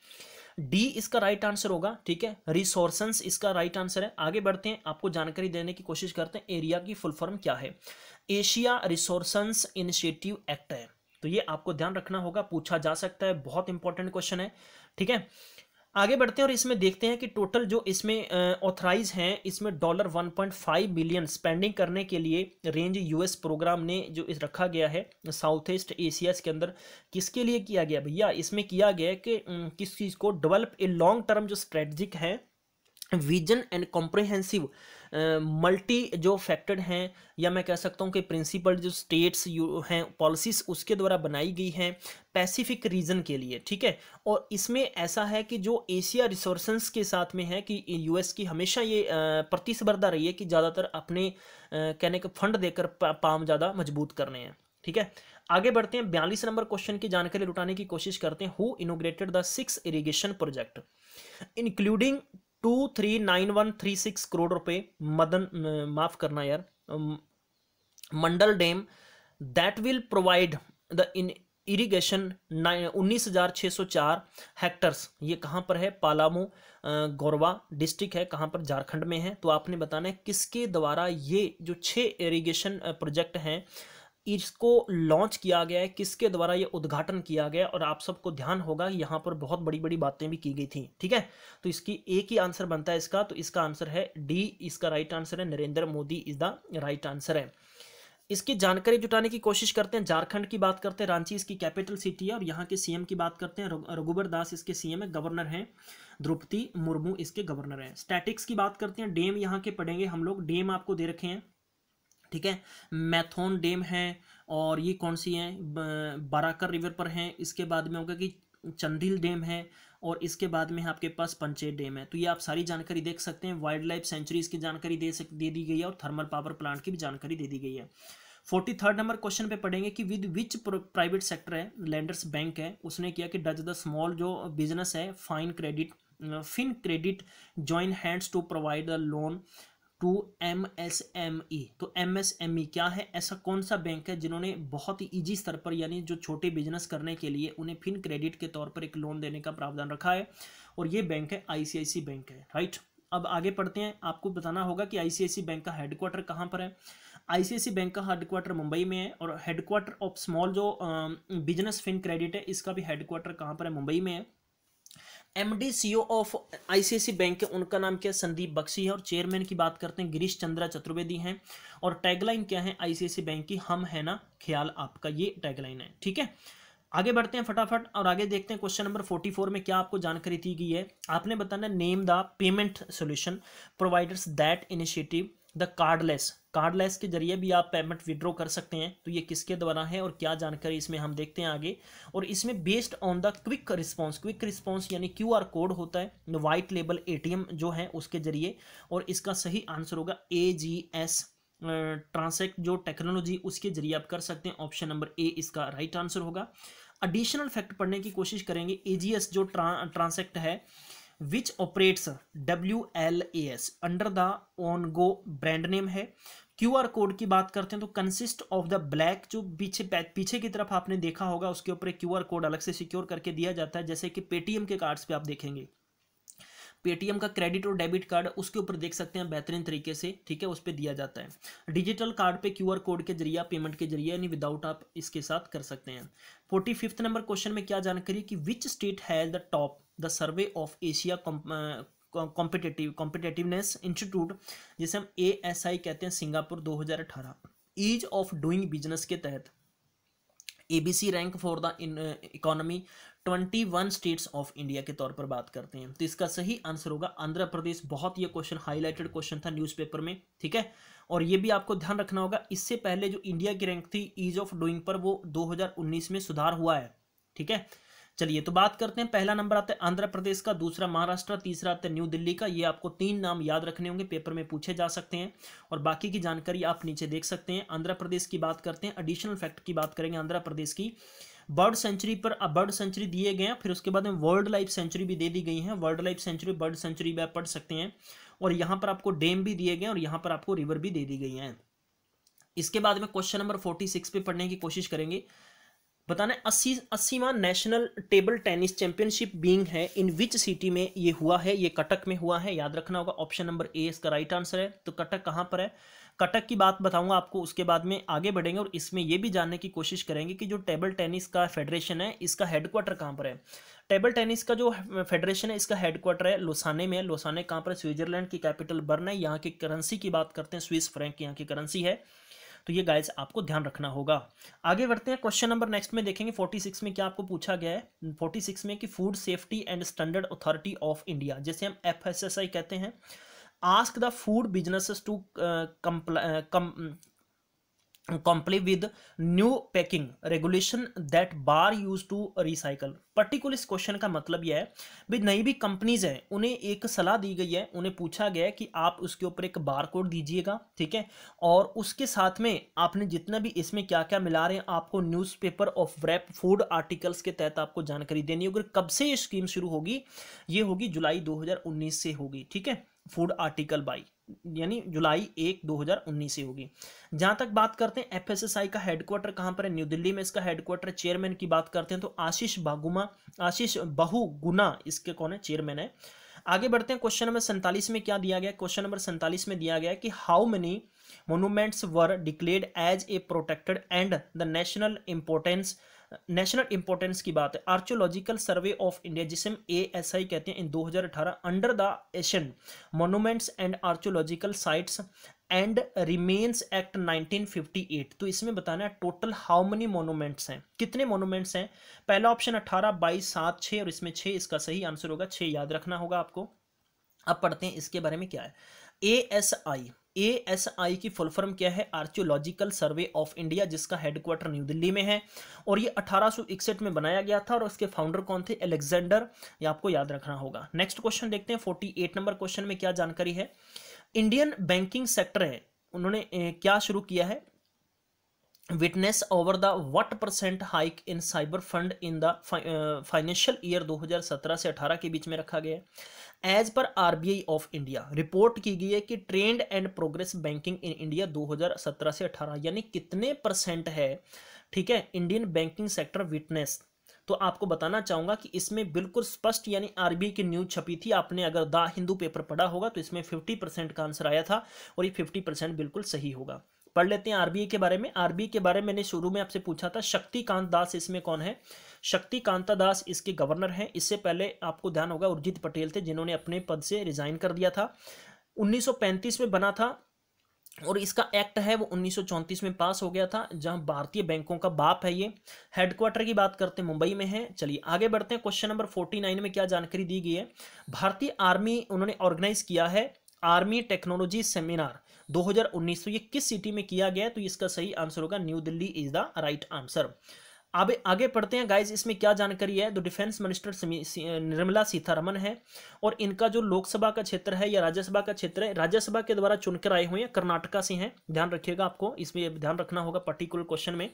डी इसका राइट आंसर होगा, ठीक है। रिसोर्सेस इसका राइट आंसर है। आगे बढ़ते हैं, आपको जानकारी देने की कोशिश करते हैं। एरिया की फुल फॉर्म क्या है? एशिया रिसोर्सेस इनिशिएटिव एक्ट है। तो ये आपको ध्यान रखना होगा, पूछा जा सकता है, बहुत इंपॉर्टेंट क्वेश्चन है, ठीक है। आगे बढ़ते हैं और इसमें देखते हैं कि टोटल जो इसमें ऑथराइज हैं, इसमें $1.5 बिलियन स्पेंडिंग करने के लिए रेंज यूएस प्रोग्राम ने जो इस रखा गया है साउथ ईस्ट एशिया के अंदर, किसके लिए किया गया भैया? इसमें किया गया है कि किस चीज़ को डेवलप ए लॉन्ग टर्म जो स्ट्रेटजिक है, विजन एंड कॉम्प्रिहेंसिव मल्टी जो फैक्टर्ड हैं, या मैं कह सकता हूँ कि प्रिंसिपल जो स्टेट्स हैं पॉलिसीज उसके द्वारा बनाई गई हैं पैसिफिक रीजन के लिए, ठीक है। और इसमें ऐसा है कि जो एशिया रिसोर्सेस के साथ में है कि यूएस की हमेशा ये प्रतिस्पर्धा रही है कि ज़्यादातर अपने कहने के फंड देकर पाम ज़्यादा मजबूत करने हैं, ठीक है। आगे बढ़ते हैं, 42 नंबर क्वेश्चन की जानकारी लुटाने की कोशिश करते हैं। Who inaugurated the 6 irrigation project including 239136 crore रुपए, मदन माफ करना यार, Mandal dam that will provide the irrigation 19,604 hectares. ये कहाँ पर है? पालामू गोरवा डिस्ट्रिक्ट है, कहाँ पर? झारखंड में है। तो आपने बताना है किसके द्वारा ये जो 6 इरिगेशन प्रोजेक्ट हैं इसको लॉन्च किया गया है, किसके द्वारा ये उद्घाटन किया गया। और आप सबको ध्यान होगा यहाँ पर बहुत बड़ी बड़ी बातें भी की गई थी, ठीक है। तो इसकी एक ही आंसर बनता है इसका, तो इसका आंसर है डी, इसका राइट आंसर है। Narendra Modi is the right answer है। इसकी जानकारी जुटाने की कोशिश करते हैं। झारखंड की बात करते हैं, रांची इसकी कैपिटल सिटी है। और यहाँ के सीएम की बात करते हैं, रघुबर दास इसके सीएम है। गवर्नर हैं द्रौपदी मुर्मू इसके गवर्नर हैं। स्टैटिक्स की बात करते हैं, डैम यहाँ के पढ़ेंगे हम लोग। डैम आपको दे रखे हैं, ठीक है। मैथोन डैम है, और ये कौन सी है? बाराकर रिवर पर है। इसके बाद में होगा कि चंदिल डैम है, और इसके बाद में आपके पास पंचेत डैम है। तो ये आप सारी जानकारी देख सकते हैं। वाइल्ड लाइफ सेंचुरीज की जानकारी दे दी गई है, और थर्मल पावर प्लांट की भी जानकारी दे दी गई है। 43rd नंबर क्वेश्चन पे पढ़ेंगे कि विद विच प्राइवेट सेक्टर है, लैंडर्स बैंक है, उसने किया कि डज द स्मॉल जो बिजनेस है fin credit join hands to provide the loan to MSME। तो MSME क्या है? ऐसा कौन सा बैंक है जिन्होंने बहुत ही ईजी स्तर पर, यानी जो छोटे बिजनेस करने के लिए उन्हें फिन क्रेडिट के तौर पर एक लोन देने का प्रावधान रखा है? और ये बैंक है ICICI बैंक है, राइट। अब आगे पढ़ते हैं, आपको बताना होगा कि ICICI बैंक का हेडक्वार्टर कहाँ पर है। ICICI बैंक का हेडक्वार्टर मुंबई में है, और हेडक्वार्टर ऑफ स्मॉल जो बिजनेस फिन क्रेडिट है इसका भी हेडक्वार्टर कहाँ पर है? मुंबई में है। MD CEO of ICICI bank के उनका नाम क्या है? संदीप बख्शी है। और चेयरमैन की बात करते हैं, गिरीश चंद्रा चतुर्वेदी हैं। और टैगलाइन क्या है ICICI बैंक की? हम है ना ख्याल आपका, ये टैगलाइन है, ठीक है। आगे बढ़ते हैं फटाफट और आगे देखते हैं। क्वेश्चन नंबर 44 में क्या आपको जानकारी दी गई है? आपने बताना name the payment solution providers that initiative the cardless के जरिए भी आप पेमेंट विड्रॉ कर सकते हैं। तो ये किसके द्वारा है और क्या जानकारी इसमें हम देखते हैं आगे। और इसमें based on the quick response यानी QR कोड होता है, वाइट लेबल ATM जो है उसके जरिए। और इसका सही आंसर होगा AGS ट्रांसैक्ट जो टेक्नोलॉजी उसके जरिए आप कर सकते हैं। ऑप्शन नंबर ए इसका राइट आंसर होगा। एडिशनल फैक्ट पढ़ने की कोशिश करेंगे। AGS जो ट्रांसैक्ट है which operates WLAS under the on go brand name है। QR कोड की बात करते हैं तो कंसिस्ट ऑफ द ब्लैक, जो पीछे की तरफ आपने देखा होगा उसके ऊपर एक QR कोड अलग से सिक्योर करके दिया जाता है, जैसे कि पेटीएम के कार्ड्स पे आप देखेंगे। पेटीएम का क्रेडिट और डेबिट कार्ड उसके ऊपर देख सकते हैं बेहतरीन तरीके से, ठीक है, उस पर दिया जाता है। डिजिटल कार्ड पे QR कोड के जरिए पेमेंट के जरिए यानी विदाउट आप इसके साथ कर सकते हैं। 45th नंबर क्वेश्चन में क्या जानकारी कि which state has the top the survey of Asia competitiveness institute, जिसे हम ASI कहते हैं, Singapore 2018 ease of doing business के तहत ABC rank for the economy 21 states of India के तौर पर बात करते हैं। तो इसका सही आंसर होगा आंध्र प्रदेश। बहुत ये क्वेश्चन हाईलाइटेड क्वेश्चन था न्यूज़पेपर में, ठीक है। और ये भी आपको ध्यान रखना होगा, इससे पहले जो इंडिया की रैंक थी ईज ऑफ डूइंग पर वो 2019 में सुधार हुआ है, ठीक है। चलिए तो बात करते हैं। पहला नंबर आता है आंध्र प्रदेश का, दूसरा महाराष्ट्र, तीसरा आता है न्यू दिल्ली का। ये आपको 3 नाम याद रखने होंगे, पेपर में पूछे जा सकते हैं। और बाकी की जानकारी आप नीचे देख सकते हैं। आंध्र प्रदेश की बात करते हैं, एडिशनल फैक्ट की बात करेंगे आंध्र प्रदेश की। बर्ड सेंचुरी पर बर्ड सेंचुरी दिए गए हैं, फिर उसके बाद में वर्ल्ड लाइफ सेंचुरी भी दे दी गई है। World life sanctuary, bird sanctuary भी आप पढ़ सकते हैं। और यहाँ पर आपको डैम भी दिए गए और यहाँ पर आपको रिवर भी दे दी गई है। इसके बाद में क्वेश्चन नंबर 46 पे पढ़ने की कोशिश करेंगे। बताना है 80वां national table tennis championship being है इन विच सिटी में ये हुआ है, ये कटक में हुआ है, याद रखना होगा। ऑप्शन नंबर ए इसका राइट आंसर है। तो कटक कहाँ पर है, कटक की बात बताऊंगा आपको, उसके बाद में आगे बढ़ेंगे और इसमें ये भी जानने की कोशिश करेंगे कि जो टेबल टेनिस का फेडरेशन है इसका हेडक्वार्टर कहाँ पर है। टेबल टेनिस का जो फेडरेशन है इसका हेडक्वार्टर है लोसाने में है। लोसाने कहाँ पर है, स्विट्जरलैंड की कैपिटल बर्न है। यहाँ की करेंसी की बात करते हैं, स्विस फ्रैंक यहाँ की करेंसी है। तो ये गाइस आपको ध्यान रखना होगा। आगे बढ़ते हैं, क्वेश्चन नंबर नेक्स्ट में देखेंगे 46 में क्या आपको पूछा गया है। 46 में कि food safety and standard authority of India, जैसे हम FSSAI कहते हैं, ask the food businesses to comply with new packing regulation that bar used to recycle। Particular इस क्वेश्चन का मतलब यह है भाई नई भी कंपनीज हैं उन्हें एक सलाह दी गई है, उन्हें पूछा गया है कि आप उसके ऊपर एक बार कोड दीजिएगा, ठीक है, और उसके साथ में आपने जितना भी इसमें क्या क्या मिला रहे हैं आपको newspaper of wrap food articles के तहत आपको जानकारी देनी होगी। कब से ये स्कीम शुरू होगी, ये होगी जुलाई 2019 से होगी, ठीक है, फूड आर्टिकल बाई यानी जुलाई 1 2019 से होगी। जहां तक बात करते हैं FSSAI का हेडक्वार्टर कहां पर है, न्यू दिल्ली में इसका हेडक्वार्टर। चेयरमैन की बात करते हैं तो आशीष बहुगुना इसके कौन है, चेयरमैन है। आगे बढ़ते हैं, क्वेश्चन नंबर 47 में क्या दिया गया। क्वेश्चन नंबर 47 में दिया गया कि how many monuments were declared as a protected and the national importance की बात है। आर्कियोलॉजिकल सर्वे ऑफ इंडिया जिसे हम ASI कहते हैं इन 2018 under the Asian monuments and archaeological sites and remains act 1958। तो इसमें बताना है टोटल हाउ मेनी मोन्यूमेंट्स हैं, कितने मोन्यूमेंट्स हैं। पहला ऑप्शन 18, 22, 7, 6 और इसमें 6 इसका सही आंसर होगा, 6 याद रखना होगा आपको। अब पढ़ते हैं इसके बारे में क्या है। ASI की फुल फॉर्म क्या है, आर्कियोलॉजिकल सर्वे ऑफ इंडिया, जिसका हेडक्वार्टर न्यू दिल्ली में है और ये 1861 में बनाया गया था और उसके फाउंडर कौन थे, अलेक्जेंडर, ये आपको याद रखना होगा। नेक्स्ट क्वेश्चन देखते हैं, 48 नंबर क्वेश्चन में क्या जानकारी है। इंडियन बैंकिंग सेक्टर है उन्होंने क्या शुरू किया है, witness over the what percent hike in cyber fund in the financial year 2017 से 18 के बीच में रखा गया है। As per RBI of India report की गई है कि trend and progress banking in India 2017 से 18 यानी कितने परसेंट है, ठीक है, इंडियन बैंकिंग सेक्टर विटनेस। तो आपको बताना चाहूंगा कि इसमें बिल्कुल स्पष्ट यानी RBI की न्यूज छपी थी, आपने अगर द हिंदू पेपर पढ़ा होगा तो इसमें 50% का आंसर आया था और ये 50% बिल्कुल सही होगा। पढ़ लेते हैं RBI के बारे में। RBI के बारे में मैंने शुरू में आपसे पूछा था, शक्तिकांत दास इसमें कौन है, शक्तिकांता दास इसके गवर्नर हैं। इससे पहले आपको ध्यान होगा उर्जित पटेल थे जिन्होंने अपने पद से रिजाइन कर दिया था। 1935 में बना था और इसका एक्ट है वो 1934 में पास हो गया था, जहां भारतीय बैंकों का बाप है ये। हेडक्वार्टर की बात करते हैं मुंबई में है। चलिए आगे बढ़ते हैं, क्वेश्चन नंबर 49 में क्या जानकारी दी गई है। भारतीय आर्मी उन्होंने ऑर्गेनाइज किया है आर्मी टेक्नोलॉजी सेमिनार 2019, तो ये किस सिटी में किया गया है, तो इसका सही आंसर होगा new Delhi is the right answer. आगे पढ़ते हैं गाइज, इसमें क्या जानकारी है। तो डिफेंस मिनिस्टर निर्मला सीतारमन है और इनका जो लोकसभा का क्षेत्र है या राज्यसभा का क्षेत्र है, राज्यसभा के द्वारा चुनकर आए हुए हैं, कर्नाटका से हैं, ध्यान रखिएगा, आपको इसमें ध्यान रखना होगा पर्टिकुलर क्वेश्चन में।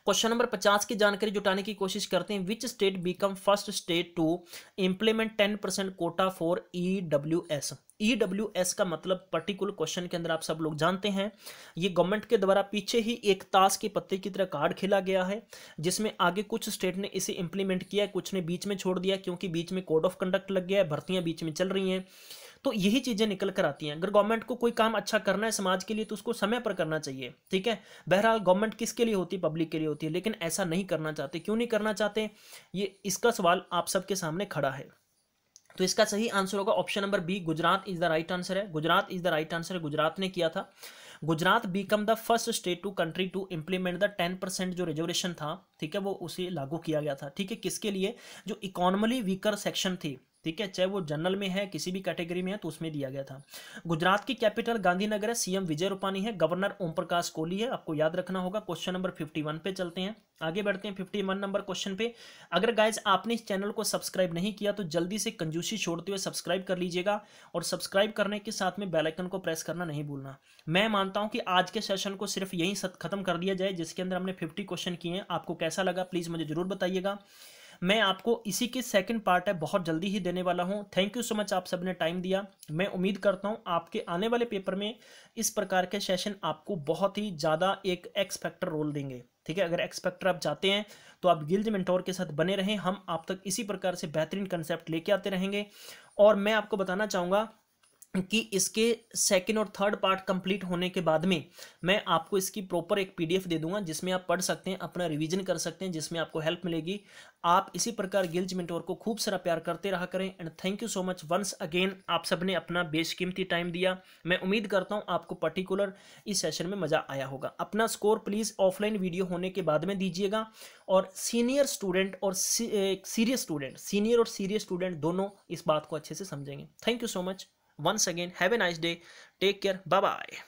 क्वेश्चन नंबर 50 की जानकारी जुटाने की कोशिश करते हैं। Which state become first state to implement 10% quota for EWS। EWS का मतलब पर्टिकुलर क्वेश्चन के अंदर आप सब लोग जानते हैं, ये गवर्नमेंट के द्वारा पीछे ही एक ताश के पत्ते की तरह कार्ड खेला गया है, जिसमें आगे कुछ स्टेट ने इसे इंप्लीमेंट किया, कुछ ने बीच में छोड़ दिया क्योंकि बीच में कोड ऑफ कंडक्ट लग गया है, भर्तियां बीच में चल रही हैं। तो यही चीजें निकल कर आती हैं। अगर गवर्नमेंट को कोई काम अच्छा करना है समाज के लिए तो उसको समय पर करना चाहिए, ठीक है। बहरहाल गवर्नमेंट किसके लिए होती है, पब्लिक के लिए होती है, लेकिन ऐसा नहीं करना चाहते। क्यों नहीं करना चाहते, ये इसका सवाल आप सबके सामने खड़ा है। तो इसका सही आंसर होगा option number B, Gujarat is the right answer है। Gujarat is the right answer है, गुजरात ने किया था। Gujarat become the first state to country to implement the 10% जो रिजर्वेशन था, ठीक है, वो उसे लागू किया गया था, ठीक है। किसके लिए, जो इकोनॉमिकली वीकर सेक्शन थी, ठीक है, चाहे वो जनरल में है किसी भी कैटेगरी में है तो उसमें दिया गया था। गुजरात की कैपिटल गांधीनगर है, CM विजय रूपानी है, गवर्नर ओम प्रकाश कोहली है, आपको याद रखना होगा। क्वेश्चन नंबर 51 पे चलते हैं, आगे बढ़ते हैं 51 नंबर क्वेश्चन पे। अगर गाइज आपने इस चैनल को सब्सक्राइब नहीं किया तो जल्दी से कंजूसी छोड़ते हुए सब्सक्राइब कर लीजिएगा और सब्सक्राइब करने के साथ में बेल आइकन को प्रेस करना नहीं भूलना। मैं मानता हूं कि आज के सेशन को सिर्फ यहीं खत्म कर दिया जाए, जिसके अंदर हमने 50 क्वेश्चन किए हैं। आपको कैसा लगा प्लीज मुझे जरूर बताइएगा। मैं आपको इसी के सेकंड पार्ट है बहुत जल्दी ही देने वाला हूं। थैंक यू सो मच, आप सबने टाइम दिया। मैं उम्मीद करता हूं आपके आने वाले पेपर में इस प्रकार के सेशन आपको बहुत ही ज़्यादा एक एक्स फैक्टर रोल देंगे। ठीक है, अगर एक्स फैक्टर आप जाते हैं तो आप गिल्ज मेंटोर के साथ बने रहें, हम आप तक इसी प्रकार से बेहतरीन कंसेप्ट लेके आते रहेंगे। और मैं आपको बताना चाहूँगा कि इसके सेकंड और थर्ड पार्ट कंप्लीट होने के बाद में मैं आपको इसकी प्रॉपर एक पीडीएफ दे दूंगा, जिसमें आप पढ़ सकते हैं, अपना रिवीजन कर सकते हैं, जिसमें आपको हेल्प मिलेगी। आप इसी प्रकार गिल्ज मेंटोर को खूब सारा प्यार करते रहा करें। And thank you so much once again, आप सबने अपना बेशकीमती टाइम दिया। मैं उम्मीद करता हूं आपको पर्टिकुलर इस सेशन में मज़ा आया होगा। अपना स्कोर प्लीज़ ऑफलाइन वीडियो होने के बाद में दीजिएगा। और सीनियर स्टूडेंट और सीरियस स्टूडेंट, सीनियर और सीरियस स्टूडेंट दोनों इस बात को अच्छे से समझेंगे। Thank you so much once again, have a nice day, take care, bye bye।